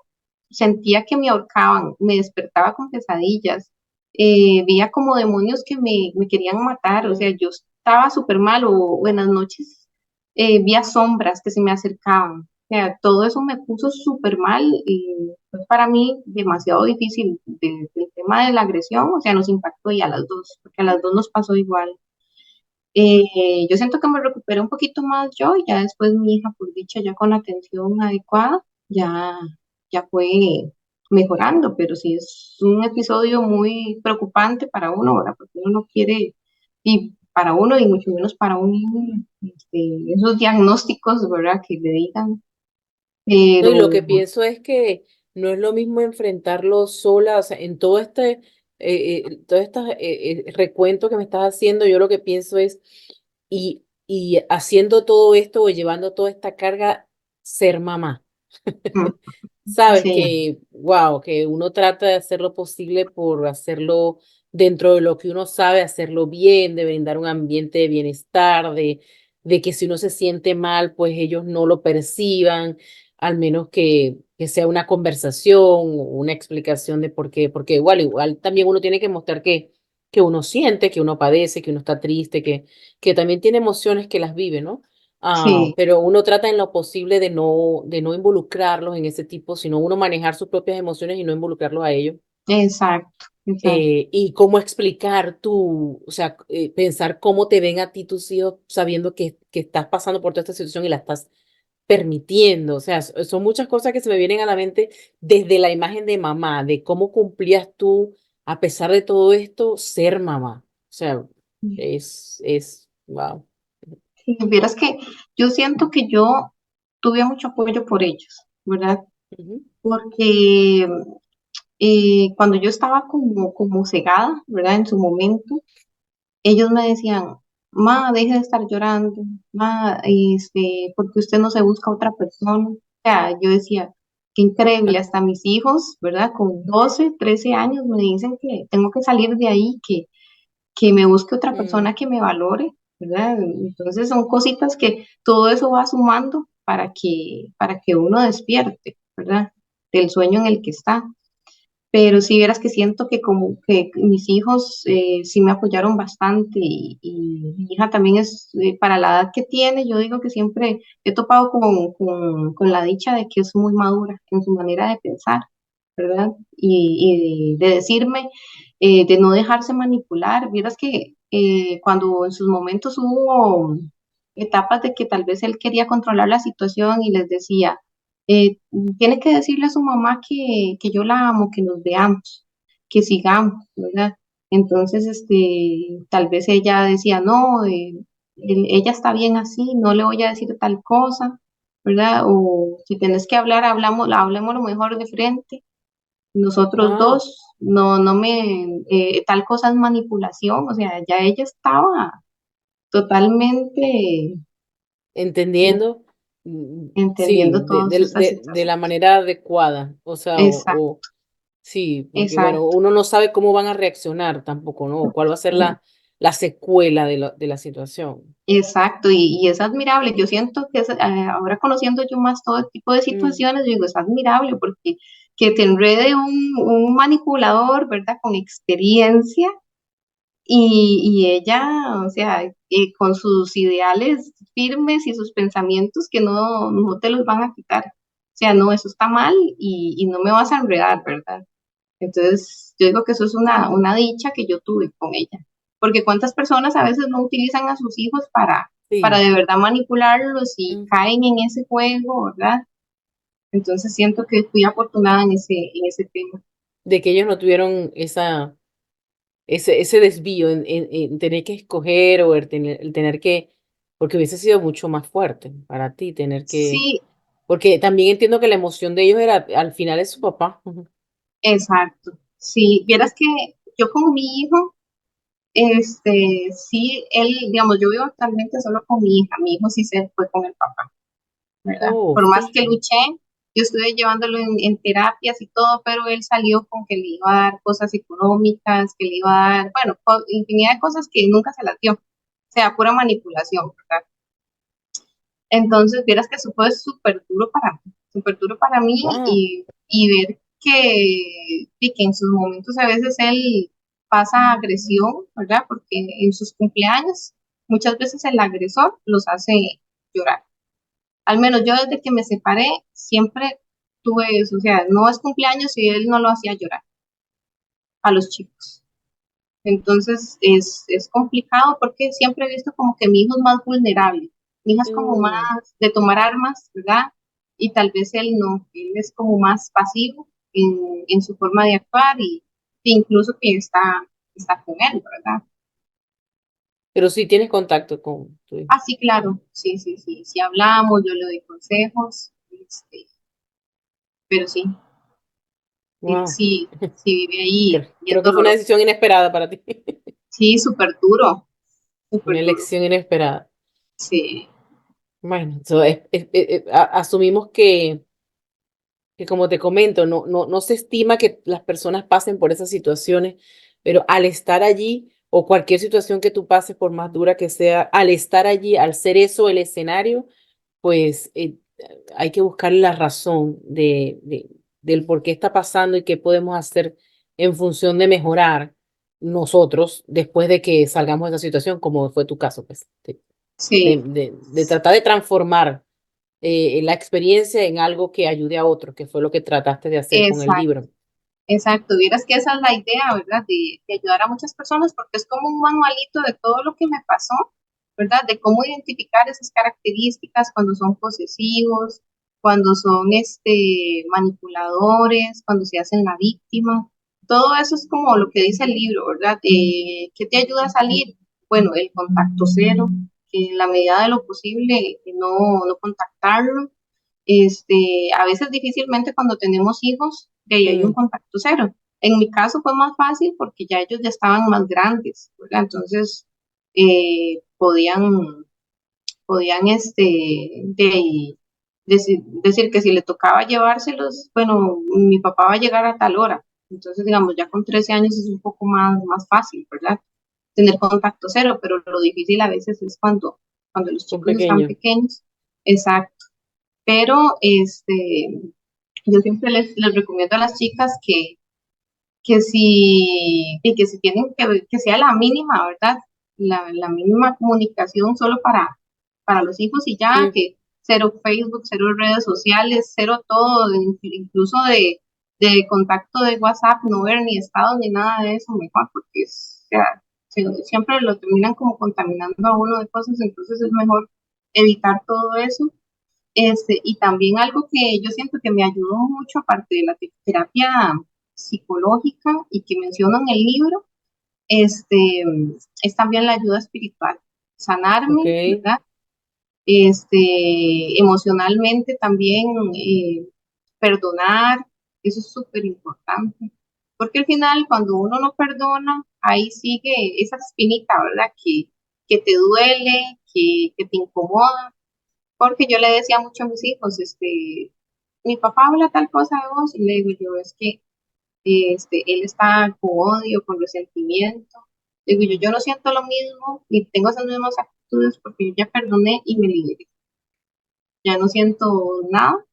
sentía que me ahorcaban, me despertaba con pesadillas, veía como demonios que me querían matar, o sea, Mm. yo estaba súper mal, o en las noches veía sombras que se me acercaban, o sea, todo eso me puso súper mal y fue para mí demasiado difícil el tema de la agresión, o sea, nos impactó y a las dos, porque a las dos nos pasó igual. Yo siento que me recuperé un poquito más yo y ya después mi hija, por dicha, ya con la atención adecuada, ya, ya fue mejorando, pero sí es un episodio muy preocupante para uno, ¿verdad? Porque uno no quiere, y para uno y mucho menos para un niño, esos diagnósticos, ¿verdad? Que le digan, No, y lo pero que pienso es que no es lo mismo enfrentarlo sola, o sea, en todo este recuento que me estás haciendo, yo lo que pienso es, y haciendo todo esto o llevando toda esta carga, ser mamá. mm, Sabes sí, que, wow, que uno trata de hacer lo posible por hacerlo dentro de lo que uno sabe, hacerlo bien, de brindar un ambiente de bienestar, de que si uno se siente mal, pues ellos no lo perciban, al menos que sea una conversación o una explicación de por qué, porque igual también uno tiene que mostrar que uno siente, que uno padece, que uno está triste, que también tiene emociones que las vive, ¿no? sí, Pero uno trata en lo posible de no involucrarlos en ese tipo, sino uno manejar sus propias emociones y no involucrarlos a ellos. exacto, exacto, Y cómo explicar tú, o sea, pensar cómo te ven a ti tus hijos sabiendo que estás pasando por toda esta situación y la estás permitiendo. O sea, son muchas cosas que se me vienen a la mente desde la imagen de mamá, de cómo cumplías tú, a pesar de todo esto, ser mamá. O sea, wow. si vieras que yo siento que yo tuve mucho apoyo por ellos, ¿verdad? Ujú. Porque cuando yo estaba como cegada, ¿verdad? En su momento, ellos me decían, ma, deje de estar llorando, ma, porque usted no se busca otra persona. O sea, yo decía, qué increíble, hasta mis hijos, ¿verdad? Con 12 13 años me dicen que tengo que salir de ahí, que me busque otra Mm. persona que me valore, ¿verdad? Entonces son cositas que todo eso va sumando para que uno despierte, ¿verdad? Del sueño en el que está. Pero sí verás que siento que como que mis hijos sí me apoyaron bastante y mi hija también es, para la edad que tiene, yo digo que siempre he topado con la dicha de que es muy madura en su manera de pensar, ¿verdad? Y de decirme, de no dejarse manipular. Vieras que cuando en sus momentos hubo etapas de que tal vez él quería controlar la situación y les decía, eh, tiene que decirle a su mamá que yo la amo, que nos veamos, que sigamos, ¿verdad? Entonces, tal vez ella decía, no, ella está bien así, no le voy a decir tal cosa, ¿verdad? O si tenés que hablar, hablemos lo mejor de frente. Nosotros Ah, dos, tal cosa es manipulación, o sea, ya ella estaba totalmente entendiendo, sí, entendiendo todas estas de la situaciones. manera adecuada. O sea, Exacto, sí, porque bueno, exacto. uno no sabe cómo van a reaccionar tampoco, ¿no? ¿Cuál va a ser la secuela de la situación? Exacto, y es admirable. Yo siento que ahora conociendo yo más todo tipo de Mm. situaciones, yo digo, es admirable porque que te enrede un manipulador, ¿verdad? Con experiencia y ella, o sea, con sus ideales firmes y sus pensamientos que no te los van a quitar. O sea, no, eso está mal y no me vas a enredar, ¿verdad? Entonces, yo digo que eso es una dicha que yo tuve con ella. porque cuántas personas a veces no utilizan a sus hijos para Sí. de verdad manipularlos y Mm. caen en ese juego, ¿verdad? Entonces siento que fui afortunada en ese tema. De que ellos no tuvieron ese desvío en tener que escoger o el tener que, porque hubiese sido mucho más fuerte para ti tener que, Sí, porque también entiendo que la emoción de ellos era, al final es su papá. Ujú. exacto. Sí, vieras que yo con mi hijo, sí, él, digamos, yo vivo actualmente solo con mi hija. Mi hijo sí se fue con el papá, ¿verdad? Oh, Por más que fíjate. luché, yo estuve llevándolo en terapias y todo, pero él salió con que le iba a dar cosas económicas, que le iba a dar, bueno, infinidad de cosas que nunca se las dio. O sea, pura manipulación, ¿verdad? Entonces, vieras que eso fue súper duro para mí Wow. y ver y que en sus momentos a veces él pasa agresión, ¿verdad? Porque en sus cumpleaños muchas veces el agresor los hace llorar. Al menos yo desde que me separé siempre tuve eso, o sea, no es cumpleaños y él no lo hacía llorar a los chicos. Entonces es complicado porque siempre he visto como que mi hijo es más vulnerable. Mi hija es como Mm, más de tomar armas, ¿verdad? Y tal vez él no, él es como más pasivo en su forma de actuar y incluso que está con él, ¿verdad? pero sí tienes contacto con tu hijo. Ah, sí, claro, sí, sí, sí, sí hablamos, yo le doy consejos, pero sí, él Wow. sí, sí vive ahí y es Creo que fue una doloroso. decisión inesperada para ti. Sí, súper Una duro, elección inesperada. sí, Bueno, asumimos que como te comento, no se estima que las personas pasen por esas situaciones, pero al estar allí o cualquier situación que tú pases, por más dura que sea, al estar allí, al ser eso el escenario, pues hay que buscar la razón del por qué está pasando y qué podemos hacer en función de mejorar nosotros después de que salgamos de esa situación, como fue tu caso, pues, sí. de tratar de transformar la experiencia en algo que ayude a otros, que fue lo que trataste de hacer con el Exacto. libro. Exacto, vieras que esa es la idea, ¿verdad? De ayudar a muchas personas porque es como un manualito de todo lo que me pasó, ¿verdad? De cómo identificar esas características cuando son posesivos, cuando son manipuladores, cuando se hacen la víctima. Todo eso es como lo que dice el libro, ¿verdad? ¿Qué te ayuda a salir? Bueno, el contacto cero, que en la medida de lo posible no contactarlo, a veces difícilmente cuando tenemos hijos, de ahí hay un Mm, contacto cero. En mi caso fue más fácil porque ya ellos ya estaban más grandes, ¿verdad? Entonces podían decir que si le tocaba llevárselos, bueno, mi papá va a llegar a tal hora. Entonces, digamos, ya con 13 años es un poco más fácil, ¿verdad? Tener contacto cero, pero lo difícil a veces es cuando los un chicos están pequeño. pequeños. Exacto. Pero yo siempre les recomiendo a las chicas que si tienen que sea la mínima, ¿verdad? La mínima comunicación solo para los hijos y ya, Mm, que cero Facebook, cero redes sociales, cero todo, incluso de contacto de WhatsApp, no ver ni estado ni nada de eso, mejor, porque o sea, siempre lo terminan como contaminando a uno de cosas, entonces es mejor evitar todo eso. Y también algo que yo siento que me ayudó mucho, aparte de la terapia psicológica y que menciono en el libro, es también la ayuda espiritual, ok. sanarme, ¿verdad? Emocionalmente también perdonar, eso es súper importante, porque al final cuando uno no perdona, ahí sigue esa espinita, ¿verdad? Que te duele, que te incomoda, porque yo le decía mucho a mis hijos, mi papá habla tal cosa de vos, y le digo yo, es que él está con odio, con resentimiento. Le digo yo no siento lo mismo, ni tengo esas mismas actitudes porque yo ya perdoné y me liberé. Ya no siento nada,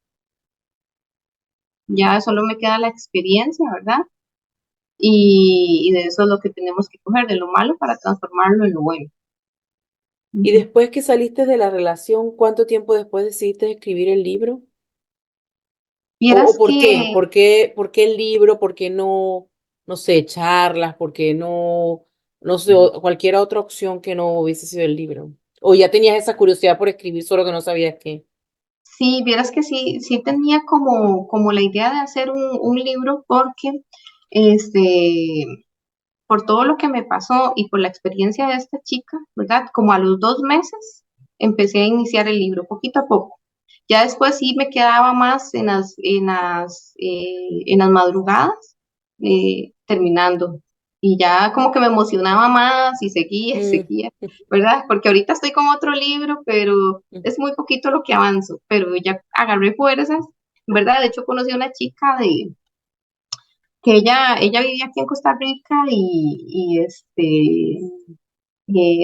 ya solo me queda la experiencia, ¿verdad? Y de eso es lo que tenemos que coger, de lo malo para transformarlo en lo bueno. Y Ujú. después que saliste de la relación, ¿cuánto tiempo después decidiste escribir el libro? O Vieras por qué? que ¿Por qué el libro? ¿Por qué no, no sé, charlas? ¿Por qué no? No sé, cualquier otra opción que no hubiese sido el libro. O ya tenías esa curiosidad por escribir, solo que no sabías qué. Sí, vieras que sí, sí tenía como la idea de hacer un libro porque, este, por todo lo que me pasó y por la experiencia de esta chica, ¿verdad? Como a los 2 meses empecé a iniciar el libro, poquito a poco. Ya después sí me quedaba más en las madrugadas terminando. Y ya como que me emocionaba más y seguía y Mm, seguía, ¿verdad? Porque ahorita estoy con otro libro, pero mm, es muy poquito lo que avanzo, pero ya agarré fuerzas, ¿verdad? De hecho conocí a una chica que ella vivía aquí en Costa Rica y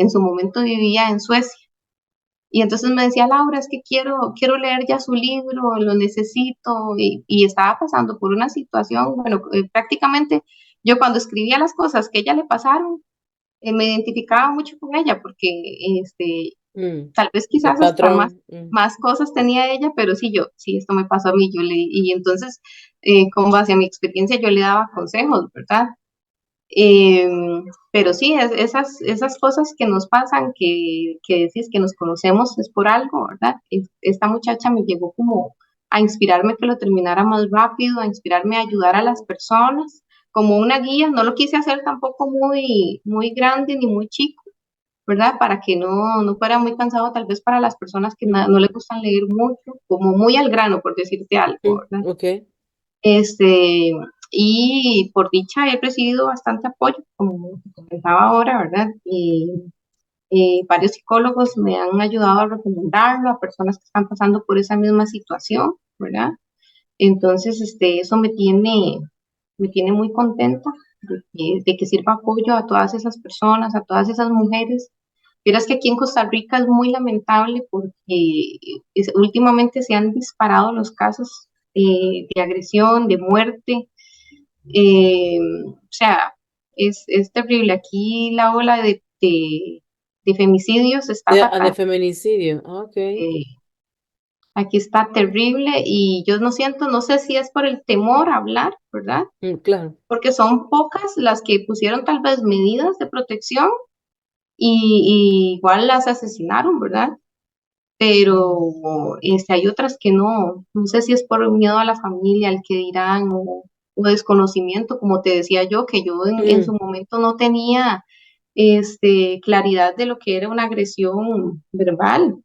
en su momento vivía en Suecia. Y entonces me decía, Laura, es que quiero leer ya su libro, lo necesito, y estaba pasando por una situación, bueno, prácticamente yo cuando escribía las cosas que a ella le pasaron, me identificaba mucho con ella, porque tal vez el quizás hasta más, patrón. más cosas tenía ella, pero sí, sí, esto me pasó a mí, y entonces, con base a mi experiencia, yo le daba consejos, ¿verdad? Eh, pero sí, esas cosas que nos pasan, que decís que nos conocemos es por algo, ¿verdad? Esta muchacha me llegó como a inspirarme que lo terminara más rápido, a inspirarme a ayudar a las personas, como una guía. No lo quise hacer tampoco muy grande ni muy chico, ¿verdad? Para que no fuera muy cansado tal vez para las personas que no les gustan leer mucho, como muy al grano, por decirte algo, ¿verdad? Ok. Este, y por dicha he recibido bastante apoyo, como te comentaba ahora, ¿verdad? Y varios psicólogos me han ayudado a recomendarlo a personas que están pasando por esa misma situación, ¿verdad? Entonces, eso me tiene muy contenta de que sirva apoyo a todas esas personas, a todas esas mujeres. Vieras que aquí en Costa Rica es muy lamentable porque últimamente se han disparado los casos de agresión, de muerte. O sea, es terrible. Aquí la ola de femicidios está De fatal. feminicidio. Ok. Eh, Aquí está terrible y yo no sé si es por el temor a hablar, ¿verdad? Claro. Porque son pocas las que pusieron tal vez medidas de protección y igual las asesinaron, ¿verdad? Pero hay otras que no sé si es por miedo a la familia, al que dirán, o desconocimiento, como te decía yo, que yo en su Mm, momento no tenía claridad de lo que era una agresión verbal,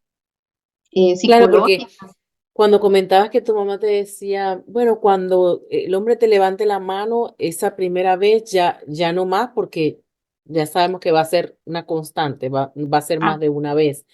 claro, porque psicológica. cuando comentabas que tu mamá te decía, bueno, cuando el hombre te levante la mano esa primera vez, ya no más, porque ya sabemos que va a ser una constante, va a ser más Ah, de una vez.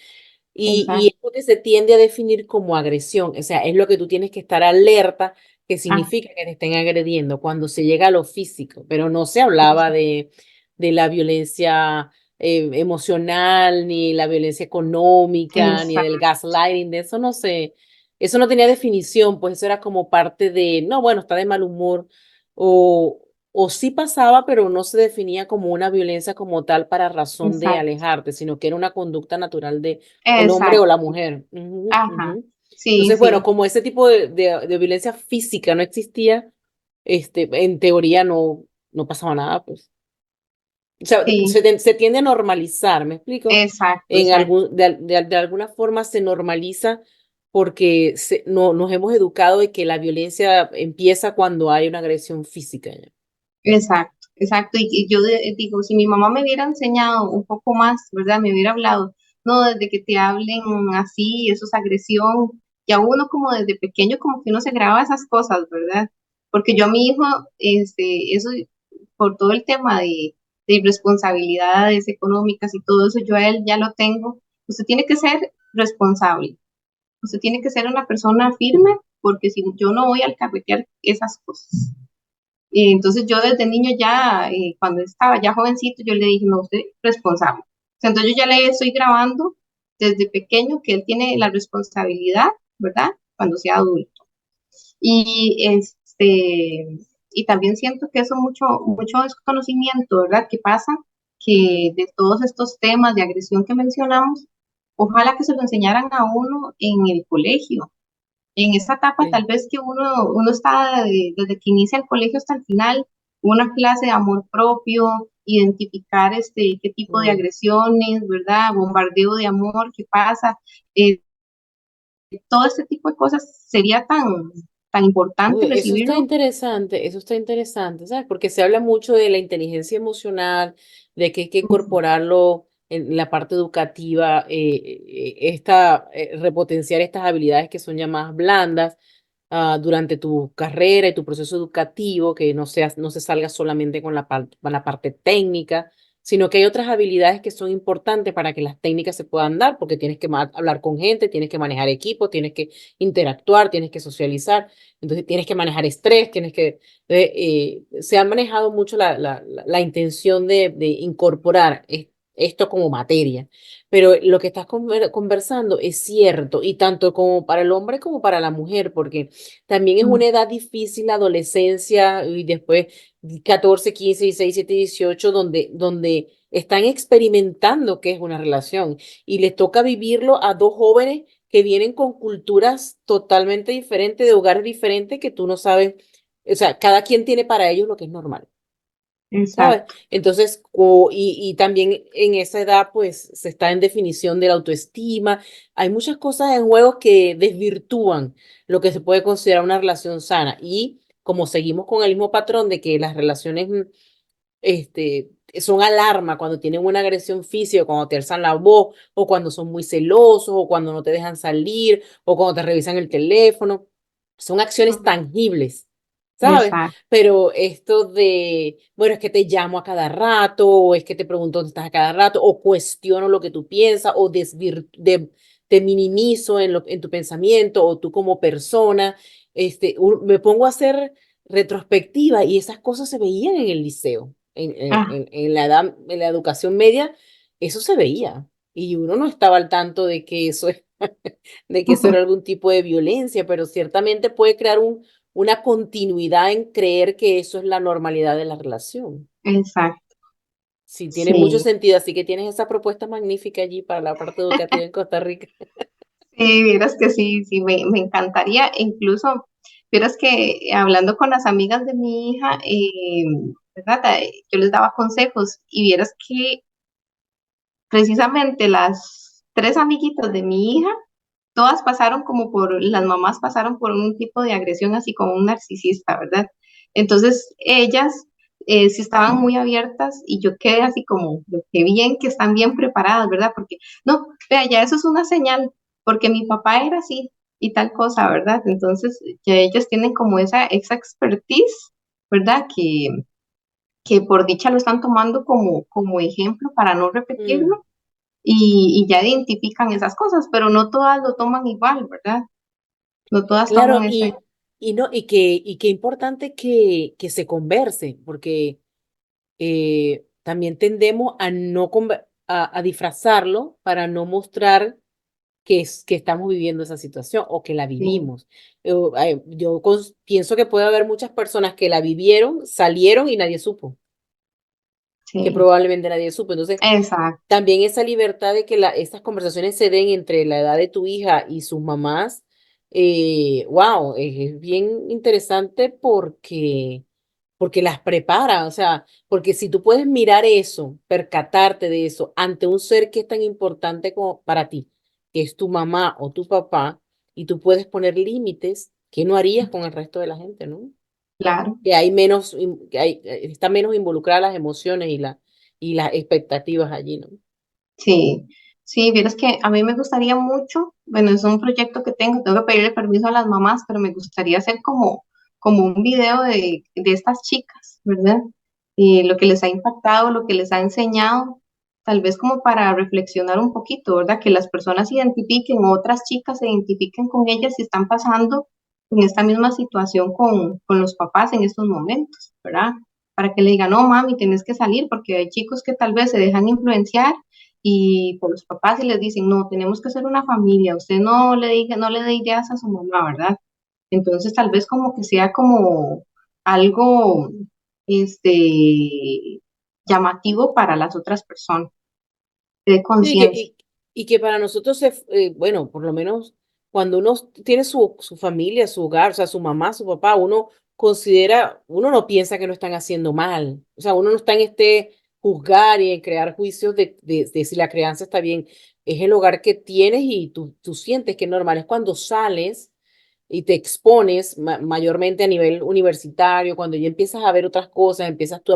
Y exacto. es lo que se tiende a definir como agresión, o sea, es lo que tú tienes que estar alerta, que Ah, significa que te estén agrediendo cuando se llega a lo físico, pero no se hablaba exacto. de la violencia emocional, ni la violencia económica, ni del Exacto. gaslighting, de eso no sé, eso no tenía definición, pues eso era como parte de, no, bueno, está de mal humor, o sí pasaba, pero no se definía como una violencia como tal para razón de Exacto. alejarte, sino que era una conducta natural de el hombre o Exacto. la mujer. Ujú, Ajá. ujú. Sí, Entonces, bueno, sí, como ese tipo de violencia física no existía, en teoría no pasaba nada, pues. O sea, sí. se tiende a normalizar, ¿me explico? Exacto, exacto. De alguna forma se normaliza porque no, nos hemos educado de que la violencia empieza cuando hay una agresión física. ¿Ya? Exacto, exacto. Y yo digo, si mi mamá me hubiera enseñado un poco más, ¿verdad? Me hubiera hablado, no, desde que te hablen así, eso es agresión. Y a uno como desde pequeño como que uno se graba esas cosas, ¿verdad? Porque yo a mi hijo, eso, por todo el tema de irresponsabilidades económicas y todo eso, yo a él ya lo tengo. Usted tiene que ser responsable, usted tiene que ser una persona firme, porque si yo no voy a alcahuetear esas cosas. Y entonces yo desde niño ya, cuando estaba ya jovencito, yo le dije, no, usted es responsable. O sea, entonces yo ya le estoy grabando desde pequeño que él tiene la responsabilidad, ¿verdad? Cuando sea adulto. Y y también siento que eso mucho desconocimiento, ¿verdad? Que pasa que Mm, de todos estos temas de agresión que mencionamos, ojalá que se lo enseñaran a uno en el colegio, en esta etapa sí. tal vez que uno está desde que inicia el colegio hasta el final, una clase de amor propio, identificar qué tipo de Mm. agresiones, ¿verdad? Bombardeo de amor, qué pasa. Eh, Todo este tipo de cosas sería tan importante Uy, recibirlo. eso está interesante, ¿sabes? Porque se habla mucho de la inteligencia emocional, de que hay que Ujú. incorporarlo en la parte educativa, repotenciar estas habilidades que son llamadas blandas, durante tu carrera y tu proceso educativo, que no se salga solamente con la parte técnica, sino que hay otras habilidades que son importantes para que las técnicas se puedan dar, porque tienes que hablar con gente, tienes que manejar equipos, tienes que interactuar, tienes que socializar. Entonces tienes que manejar estrés, se ha manejado mucho la intención de incorporar esto como materia, pero lo que estás conversando es cierto, y tanto como para el hombre como para la mujer, porque también es una edad difícil, la adolescencia, y después 14, 15, 16, 17, 18, donde están experimentando qué es una relación, y les toca vivirlo a dos jóvenes que vienen con culturas totalmente diferentes, de hogares diferentes, que tú no sabes, o sea, cada quien tiene para ellos lo que es normal, ¿sabes? Exacto. Entonces, y también en esa edad, pues, se está en definición de la autoestima. Hay muchas cosas en juego que desvirtúan lo que se puede considerar una relación sana. Y como seguimos con el mismo patrón de que las relaciones son alarma cuando tienen una agresión física, cuando te alzan la voz, o cuando son muy celosos, o cuando no te dejan salir, o cuando te revisan el teléfono. Son acciones Ujú. tangibles, ¿sabes? Exacto. Pero esto de, bueno, es que te llamo a cada rato, o es que te pregunto dónde estás a cada rato, o cuestiono lo que tú piensas, o te minimizo en tu pensamiento, o tú como persona, me pongo a hacer retrospectiva, y esas cosas se veían en el liceo, Ah, en la edad, en la educación media, eso se veía, y uno no estaba al tanto de que de que eso era algún tipo de violencia, pero ciertamente puede crear una continuidad en creer que eso es la normalidad de la relación. exacto. Sí, tiene mucho Sí. sentido, así que tienes esa propuesta magnífica allí para la parte educativa en Costa Rica. Sí, vieras que sí, sí, me encantaría. Incluso, vieras que hablando con las amigas de mi hija, ¿verdad? Yo les daba consejos y vieras que precisamente las tres amiguitas de mi hija, todas pasaron como las mamás pasaron por un tipo de agresión así como un narcisista, ¿verdad? Entonces ellas sí estaban muy abiertas y yo quedé así como, qué bien que están bien preparadas, ¿verdad? Porque, no, vea, ya eso es una señal, porque mi papá era así y tal cosa, ¿verdad? Entonces ya ellas tienen como esa expertise, ¿verdad? Que por dicha lo están tomando como ejemplo para no Mm, repetirlo y ya identifican esas cosas, pero no todas lo toman igual, ¿verdad? No todas claro, toman ese. y qué importante que se converse, porque también tendemos a no a disfrazarlo para no mostrar que estamos viviendo esa situación o que la Sí, vivimos. Pienso que puede haber muchas personas que la vivieron, salieron y nadie supo, que sí, probablemente nadie supo. Entonces, exacto. también esa libertad de que estas conversaciones se den entre la edad de tu hija y sus mamás, wow, es bien interesante porque las prepara, o sea, porque si tú puedes mirar eso, percatarte de eso ante un ser que es tan importante como para ti, que es tu mamá o tu papá, y tú puedes poner límites que no harías con el resto de la gente, ¿no? Claro, Que hay menos, está menos involucradas las emociones y las expectativas allí, ¿no? sí. Sí, vieras que a mí me gustaría mucho, bueno, es un proyecto que tengo que pedirle permiso a las mamás, pero me gustaría hacer como un video de estas chicas, ¿verdad? Y lo que les ha impactado, lo que les ha enseñado, tal vez como para reflexionar un poquito, ¿verdad? Que las personas se identifiquen, otras chicas se identifiquen con ellas si están pasando en esta misma situación con los papás en estos momentos, ¿verdad? Para que le digan, no, mami, tienes que salir, porque hay chicos que tal vez se dejan influenciar y por los papás y les dicen, no, tenemos que ser una familia, usted no le diga, no le dé ideas a su mamá, ¿verdad? Entonces tal vez como que sea como algo, este, llamativo para las otras personas, de Sí, conciencia. y que para nosotros, bueno, por lo menos cuando uno tiene su familia, su hogar, o sea, su mamá, su papá, uno considera, uno no piensa que lo están haciendo mal, o sea, uno no está en este juzgar y en crear juicios de si la crianza está bien. Es el hogar que tienes y tú sientes que es normal. Es cuando sales y te expones mayormente a nivel universitario, cuando ya empiezas a ver otras cosas, empiezas tú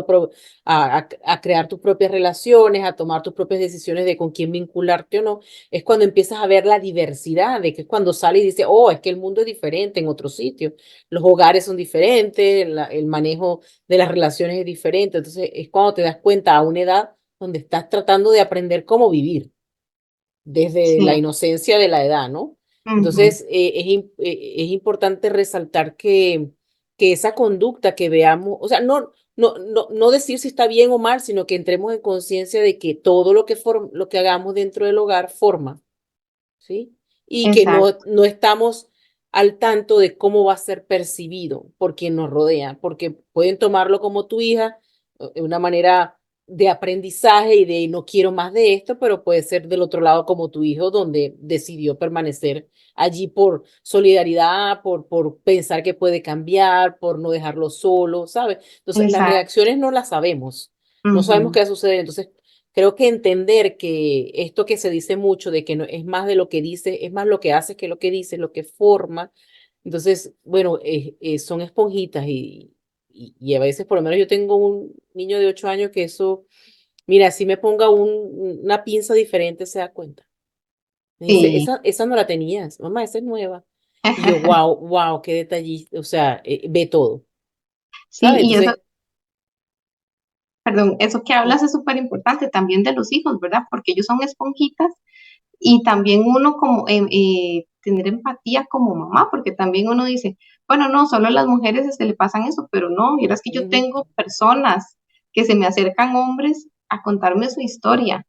a crear tus propias relaciones, a tomar tus propias decisiones de con quién vincularte o no, es cuando empiezas a ver la diversidad, de que es cuando sales y dices, oh, es que el mundo es diferente en otros sitios, los hogares son diferentes, el manejo de las relaciones es diferente, entonces es cuando te das cuenta a una edad donde estás tratando de aprender cómo vivir desde la Sí. inocencia de la edad, ¿no? Ujú. Entonces, es importante resaltar que esa conducta que veamos, o sea, no decir si está bien o mal, sino que entremos en conciencia de que todo lo que hagamos dentro del hogar forma, ¿sí? Y que Exacto. no estamos al tanto de cómo va a ser percibido por quien nos rodea, porque pueden tomarlo como tu hija, de una manera de aprendizaje y de no quiero más de esto, pero puede ser del otro lado como tu hijo, donde decidió permanecer allí por solidaridad, por pensar que puede cambiar, por no dejarlo solo, ¿sabes? Entonces, las Exacto. reacciones no las sabemos, no sabemos Ujú. qué va a suceder. Entonces, creo que entender que esto que se dice mucho, de que no es más de lo que dice, es más lo que hace que lo que dice, lo que forma. Entonces, bueno, son esponjitas y a veces, por lo menos yo tengo un niño de 8 años que eso, mira, si me ponga una pinza diferente, se da cuenta. Me dice, Sí. esa no la tenías, mamá, esa es nueva. Y yo, wow, wow, qué detallista, o sea, ve todo, Sí, ¿sabes? y eso, Entonces, perdón, eso que mm, hablas es súper importante también de los hijos, ¿verdad? Porque ellos son esponjitas y también uno como tener empatía como mamá, porque también uno dice, bueno, no, solo a las mujeres se le pasan eso, pero no, miras que yo ujú, tengo personas que se me acercan hombres a contarme su historia.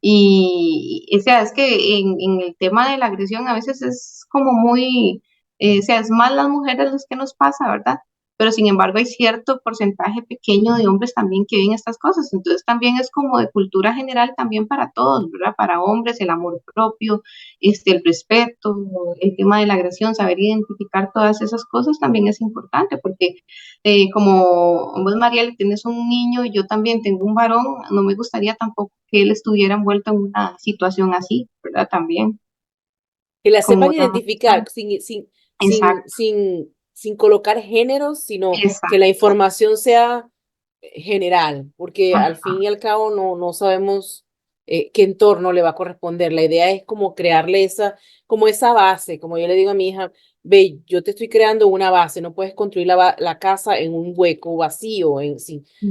Y, o sea, es que en el tema de la agresión a veces es como muy, o sea, es más las mujeres los que nos pasa, ¿verdad? Pero sin embargo hay cierto porcentaje pequeño de hombres también que ven estas cosas. Entonces también es como de cultura general también para todos, ¿verdad? Para hombres, el amor propio, el respeto, el tema de la agresión, saber identificar todas esas cosas también es importante, porque como vos, Mariel, tienes un niño y yo también tengo un varón, no me gustaría tampoco que él estuviera envuelto en una situación así, ¿verdad? También, que la como sepan una identificar mamá. Exacto, sin colocar géneros, sino que la exacto. información sea general, porque al Ajá, fin y al cabo no sabemos qué entorno le va a corresponder. La idea es como crearle como esa base, como yo le digo a mi hija, ve, yo te estoy creando una base, no puedes construir la casa en un hueco vacío,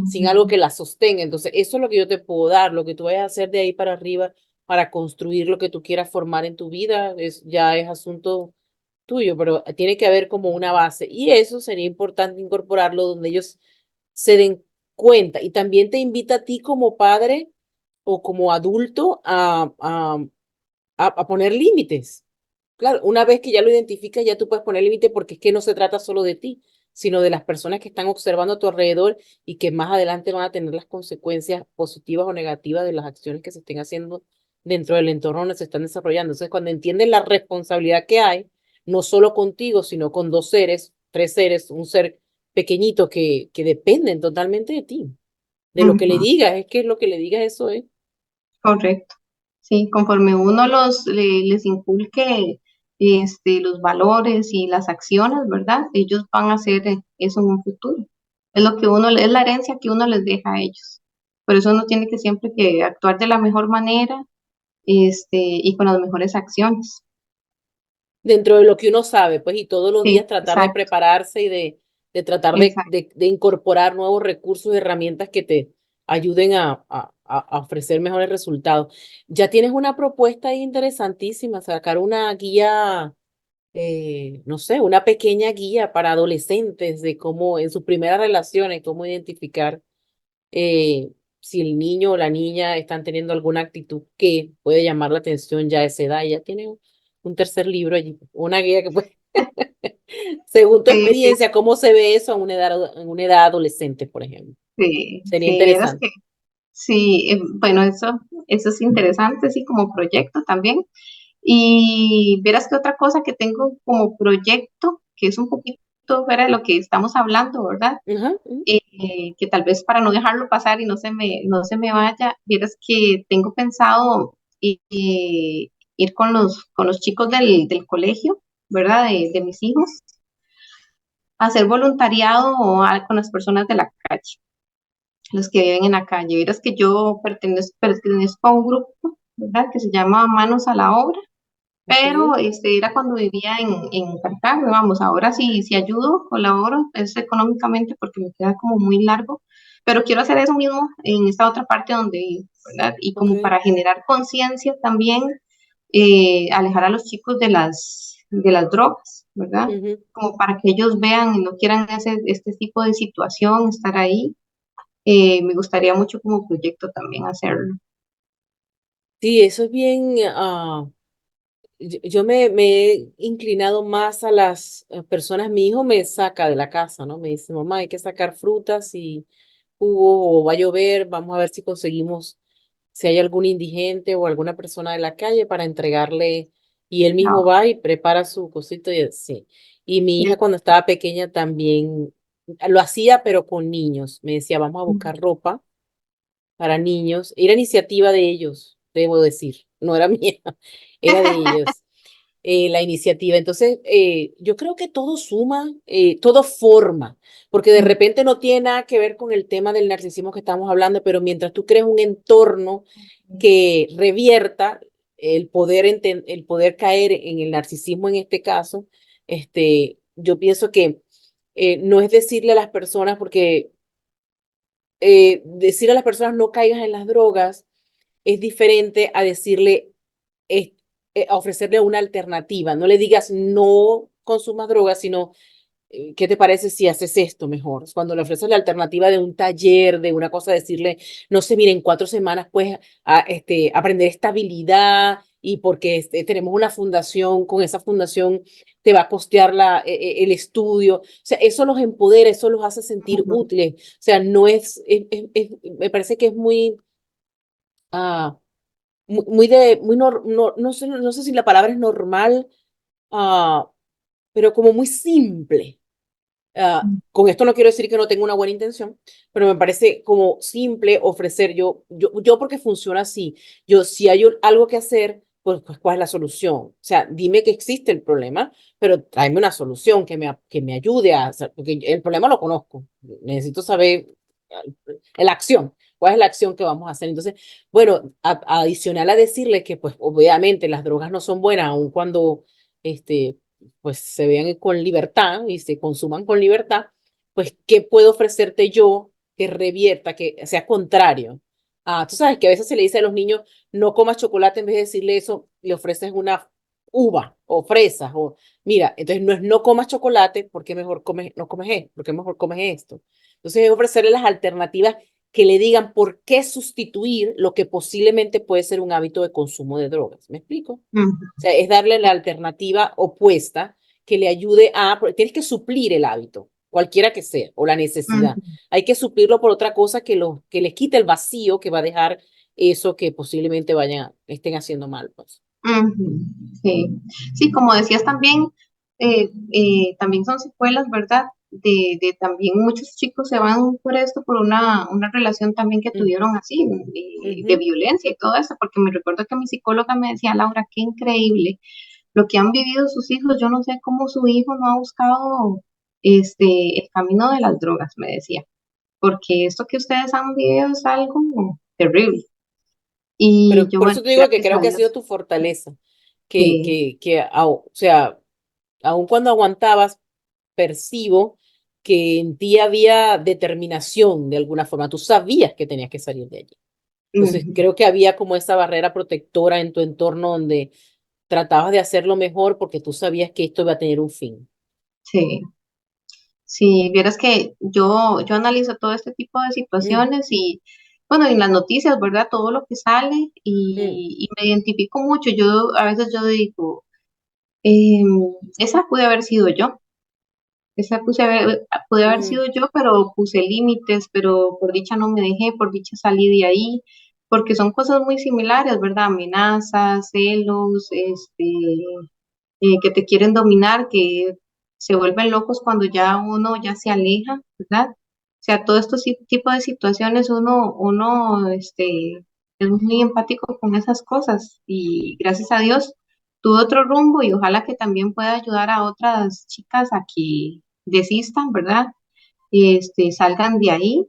sin algo ujú, que la sostenga. Entonces, eso es lo que yo te puedo dar, lo que tú vayas a hacer de ahí para arriba para construir lo que tú quieras formar en tu vida, ya es asunto tuyo, pero tiene que haber como una base y eso sería importante incorporarlo donde ellos se den cuenta y también te invita a ti como padre o como adulto a poner límites. Claro, una vez que ya lo identificas, ya tú puedes poner límites porque es que no se trata solo de ti, sino de las personas que están observando a tu alrededor y que más adelante van a tener las consecuencias positivas o negativas de las acciones que se estén haciendo dentro del entorno donde se están desarrollando. Entonces, cuando entienden la responsabilidad que hay, no solo contigo, sino con dos seres, tres seres, un ser pequeñito que dependen totalmente de ti, de lo que le ujú, digas, es que lo que le digas eso es. correcto. Sí, conforme uno les inculque los valores y las acciones, ¿verdad? Ellos van a hacer eso en un futuro. Es lo que es la herencia que uno les deja a ellos. Por eso uno tiene que siempre que actuar de la mejor manera, y con las mejores acciones. Dentro de lo que uno sabe, pues, y todos los Sí, días tratar de exacto, prepararse y de tratar exacto. de incorporar nuevos recursos y herramientas que te ayuden a ofrecer mejores resultados. Ya tienes una propuesta ahí interesantísima, sacar una guía, no sé, una pequeña guía para adolescentes de cómo en sus primeras relaciones, cómo identificar si el niño o la niña están teniendo alguna actitud que puede llamar la atención ya a esa edad. Ya tiene un tercer libro allí, una guía que puede, según tu Sí, sí, experiencia, cómo se ve eso en una edad adolescente, por ejemplo. sí, Sería sí, vieras interesante. que sí, bueno, eso es interesante, sí, como proyecto también. Y verás que otra cosa que tengo como proyecto, que es un poquito poquito fuera de lo que estamos hablando, ¿verdad? Ajá. Que tal vez para no dejarlo pasar y no se me vaya, vieras que tengo pensado ir con los chicos del colegio, ¿verdad? De mis hijos, a hacer voluntariado con las personas de la calle, los que viven en la calle. Vieras que yo pertenezco a un grupo, ¿verdad? Que se llama Manos a la Obra, pero Ok. era cuando vivía en Cartago, vamos, ahora sí ayudo, colaboro, es económicamente porque me queda como muy largo, pero quiero hacer eso mismo en esta otra parte donde vivo, ¿verdad? Y Ok. como para generar conciencia también, alejar a los chicos de las drogas, ¿verdad? Ujú. Como para que ellos vean y no quieran hacer este tipo de situación, estar ahí. Me gustaría mucho como proyecto también hacerlo. Sí, eso es bien. Yo me he inclinado más a las personas. Mi hijo me saca de la casa, ¿no? Me dice, mamá, hay que sacar frutas y jugo o va a llover, vamos a ver si conseguimos, si hay algún indigente o alguna persona de la calle para entregarle. Y él mismo No, va y prepara su cosito y así. Y mi hija cuando estaba pequeña también lo hacía, pero con niños. Me decía, vamos a buscar ropa para niños. Era iniciativa de ellos, debo decir, no era mía, era de ellos la iniciativa. Entonces, yo creo que todo suma, todo forma, porque de repente no tiene nada que ver con el tema del narcisismo que estamos hablando, pero mientras tú crees un entorno que revierta el poder caer en el narcisismo en este caso, yo pienso que no es decirle a las personas, porque decir a las personas no caigas en las drogas es diferente a decirle, es- a ofrecerle una alternativa. No le digas no consumas drogas, sino ¿qué te parece si haces esto mejor? Cuando le ofreces la alternativa de un taller, de una cosa, decirle, no sé, mira, en 4 semanas puedes aprender esta habilidad y porque tenemos una fundación, con esa fundación te va a costear el estudio. O sea, eso los empodera, eso los hace sentir útiles. O sea, no me parece que es muy, ah, no sé si la palabra es normal, ah, pero como muy simple. Con esto no quiero decir que no tenga una buena intención, pero me parece como simple ofrecer yo porque funciona así. Yo, si hay algo que hacer, pues ¿cuál es la solución? O sea, dime que existe el problema, pero tráeme una solución que me ayude a hacer, porque el problema lo conozco. Necesito saber la acción. ¿Cuál es la acción que vamos a hacer? Entonces, bueno, adicional a decirle que, pues, obviamente las drogas no son buenas, aun cuando, este, pues se vean con libertad y se consuman con libertad, pues, ¿qué puedo ofrecerte yo que revierta, que sea contrario? Tú sabes que a veces se le dice a los niños, no comas chocolate, en vez de decirle eso, le ofreces una uva o fresas, o mira, entonces no es no comas chocolate, porque mejor comes, no comes esto, porque mejor comes esto. Entonces es ofrecerle las alternativas que le digan por qué sustituir lo que posiblemente puede ser un hábito de consumo de drogas. ¿Me explico? O Ujú, sea, es darle la alternativa opuesta que le ayude porque tienes que suplir el hábito, cualquiera que sea, o la necesidad. ujú, Hay que suplirlo por otra cosa que les quite el vacío que va a dejar eso que posiblemente estén haciendo mal, pues. ujú. Sí, sí, como decías también, también son secuelas, ¿verdad? De también muchos chicos se van por esto, por una relación también que Mm, tuvieron así, de ujú. violencia y todo eso, porque me recuerdo que mi psicóloga me decía, Laura, qué increíble lo que han vivido sus hijos. Yo no sé cómo su hijo no ha buscado el camino de las drogas, me decía, porque esto que ustedes han vivido es algo terrible. Y Pero yo, por bueno, eso te digo que gracias creo a que ha sido Dios. tu fortaleza, Sí. o sea, aun cuando aguantabas, percibo que en ti había determinación de alguna forma. Tú sabías que tenías que salir de allí. Entonces, Ujú, creo que había como esa barrera protectora en tu entorno donde tratabas de hacerlo mejor porque tú sabías que esto iba a tener un fin. sí, sí, vieras que yo analizo todo este tipo de Mm, situaciones y, bueno, en las noticias, ¿verdad? Todo lo que sale mm, y me identifico mucho. A veces yo digo, esa pude haber sido yo, pude haber ujú. sido yo, pero puse límites, pero por dicha no me dejé, por dicha salí de ahí, porque son cosas muy similares, ¿verdad? Amenazas, celos, que te quieren dominar, que se vuelven locos cuando ya uno ya se aleja, ¿verdad? O sea, todo estos tipo de situaciones es muy empático con esas cosas y gracias a Dios tuve otro rumbo y ojalá que también pueda ayudar a otras chicas a que desistan, ¿verdad? Salgan de ahí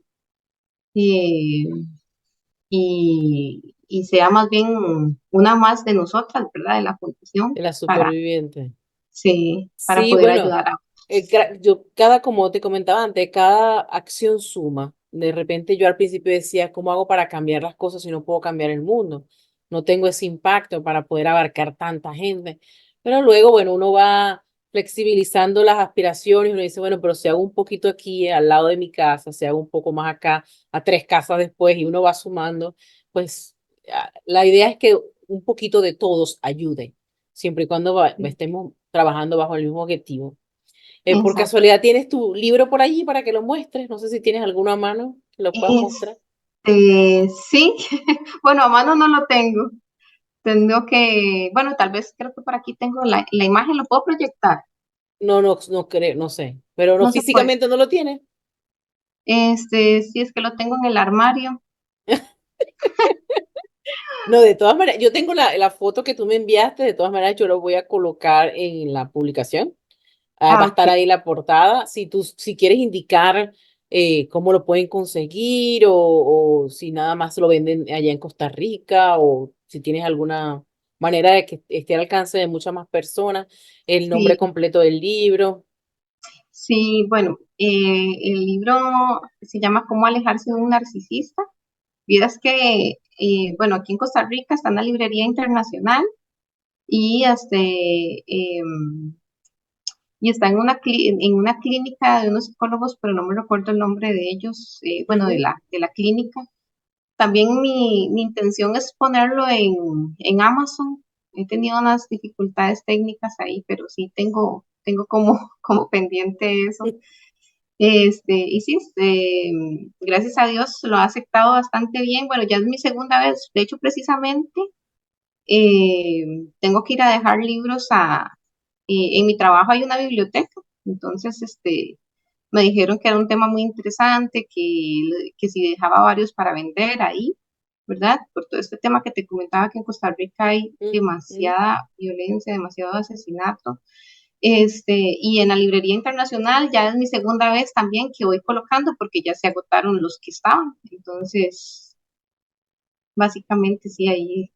eh, y sea más bien una más de nosotras, ¿verdad? De la fundación de la para, superviviente. sí, para Sí, poder bueno, ayudar a yo cada, como te comentaba antes, cada acción suma. De repente yo al principio decía, ¿cómo hago para cambiar las cosas si no puedo cambiar el mundo? No tengo ese impacto para poder abarcar tanta gente. Pero luego, bueno, uno va flexibilizando las aspiraciones y uno dice, bueno, pero si hago un poquito aquí al lado de mi casa, si hago un poco más acá, a 3 casas después y uno va sumando, pues la idea es que un poquito de todos ayude, siempre y cuando estemos trabajando bajo el mismo objetivo. Por Exacto. casualidad, ¿tienes tu libro por allí para que lo muestres? No sé si tienes alguno a mano que lo puedas mostrar. Sí, bueno, a mano no lo tengo. Tengo que, bueno, tal vez creo que por aquí tengo la imagen, lo puedo proyectar. No, no, no creo, no sé, pero no No se puede. físicamente no lo tienes. Sí es que lo tengo en el armario. No, de todas maneras, yo tengo la foto que tú me enviaste, de todas maneras yo lo voy a colocar en la publicación. Va a Ah, estar ok. ahí la portada. Si quieres indicar cómo lo pueden conseguir o si nada más lo venden allá en Costa Rica o si tienes alguna manera de que esté al alcance de muchas más personas, el nombre Sí, completo del libro. sí, bueno, el libro se llama ¿Cómo alejarse de un narcisista? Vieras que, bueno, aquí en Costa Rica está en la librería internacional y y está en en una clínica de unos psicólogos, pero no me recuerdo el nombre de ellos, bueno, Ujú. de la clínica. También mi intención es ponerlo en Amazon. He tenido unas dificultades técnicas ahí, pero sí tengo como, como pendiente eso. Y sí, gracias a Dios lo ha aceptado bastante bien. Bueno, ya es mi segunda vez. De hecho, precisamente tengo que ir a dejar libros en mi trabajo hay una biblioteca. Entonces, me dijeron que era un tema muy interesante, que si dejaba varios para vender ahí, ¿verdad? Por todo este tema que te comentaba que en Costa Rica hay Ujú. demasiada violencia, demasiado asesinato. Y en la librería internacional ya es mi segunda vez también que voy colocando porque ya se agotaron los que estaban. Entonces, básicamente sí, ahí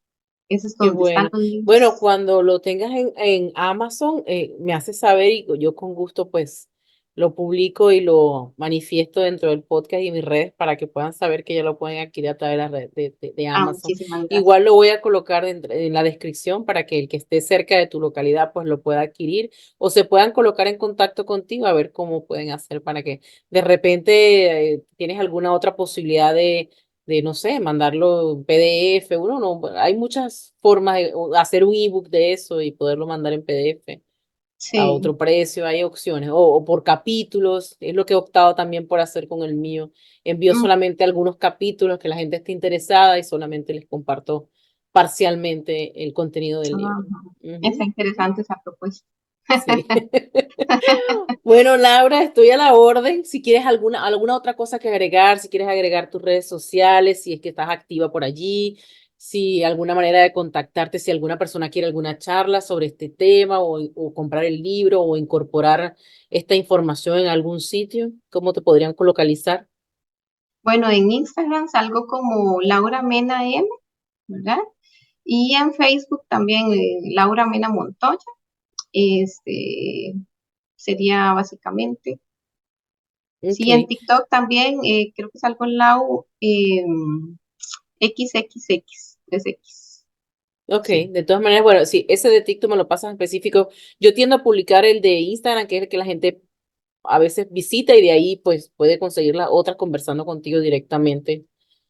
eso es Qué donde están bueno. los Bueno, libros. cuando lo tengas en Amazon, me haces saber y yo con gusto pues lo publico y lo manifiesto dentro del podcast y mis redes para que puedan saber que ya lo pueden adquirir a través de la red de Ah, Amazon. muchísimas Igual gracias. lo voy a colocar en la descripción para que el que esté cerca de tu localidad pues lo pueda adquirir o se puedan colocar en contacto contigo a ver cómo pueden hacer para que de repente tienes alguna otra posibilidad de, no sé, mandarlo en PDF, uno no, hay muchas formas de hacer un ebook de eso y poderlo mandar en PDF a Sí. otro precio, hay opciones, o por capítulos, es lo que he optado también por hacer con el mío. Envío Mm, solamente algunos capítulos que la gente esté interesada y solamente les comparto parcialmente el contenido del ajá. libro. Está Ujú. interesante esa propuesta. Sí. Bueno, Laura, estoy a la orden. Si quieres alguna otra cosa que agregar, si quieres agregar tus redes sociales, si es que estás activa por allí, si alguna manera de contactarte, si alguna persona quiere alguna charla sobre este tema o comprar el libro o incorporar esta información en algún sitio, ¿cómo te podrían localizar? Bueno, en Instagram salgo como Laura Mena M, ¿verdad? Y en Facebook también Laura Mena Montoya. Este sería básicamente. Sí, en Ok, TikTok también creo que salgo en Lau XXX, 3X. ok. Sí. De todas maneras, bueno, si ese de TikTok me lo pasas en específico, yo tiendo a publicar el de Instagram, que es el que la gente a veces visita y de ahí pues puede conseguir la otra conversando contigo directamente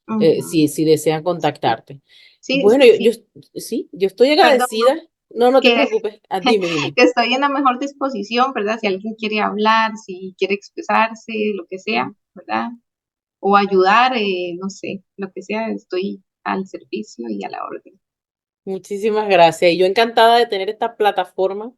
Ujú. si desean contactarte. Sí, Bueno, sí, sí, yo estoy perdón, ¿no? agradecida. No, no te Que preocupes. Dime, dime. estoy en la mejor disposición, ¿verdad? Si alguien quiere hablar, si quiere expresarse, lo que sea, ¿verdad? O ayudar, no sé, lo que sea, estoy al servicio y a la orden. Muchísimas gracias. Y yo encantada de tener esta plataforma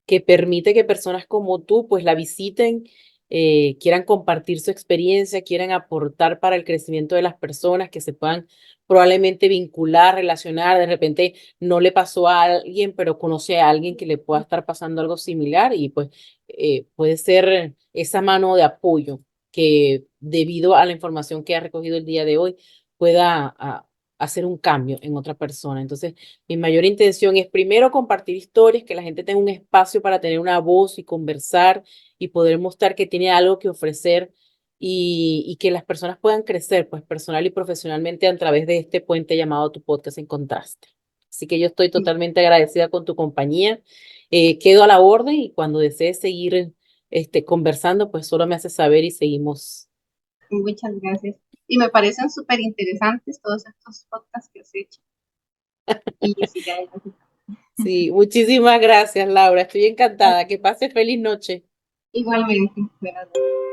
que permite que personas como tú pues la visiten, quieran compartir su experiencia, quieran aportar para el crecimiento de las personas, que se puedan probablemente vincular, relacionar, de repente no le pasó a alguien, pero conoce a alguien que le pueda estar pasando algo similar y pues puede ser esa mano de apoyo que debido a la información que ha recogido el día de hoy pueda hacer un cambio en otra persona. Entonces, mi mayor intención es primero compartir historias, que la gente tenga un espacio para tener una voz y conversar y poder mostrar que tiene algo que ofrecer y que las personas puedan crecer, pues personal y profesionalmente a través de este puente llamado Tu Podcast en Contraste. Así que yo estoy totalmente agradecida con tu compañía. Quedo a la orden y cuando desees seguir conversando, pues solo me haces saber y seguimos. Muchas gracias. Y me parecen súper interesantes todos estos podcasts que has hecho. Y siga adelante. Sí, muchísimas gracias, Laura. Estoy encantada. Que pases feliz noche. Igualmente. Buenas noches.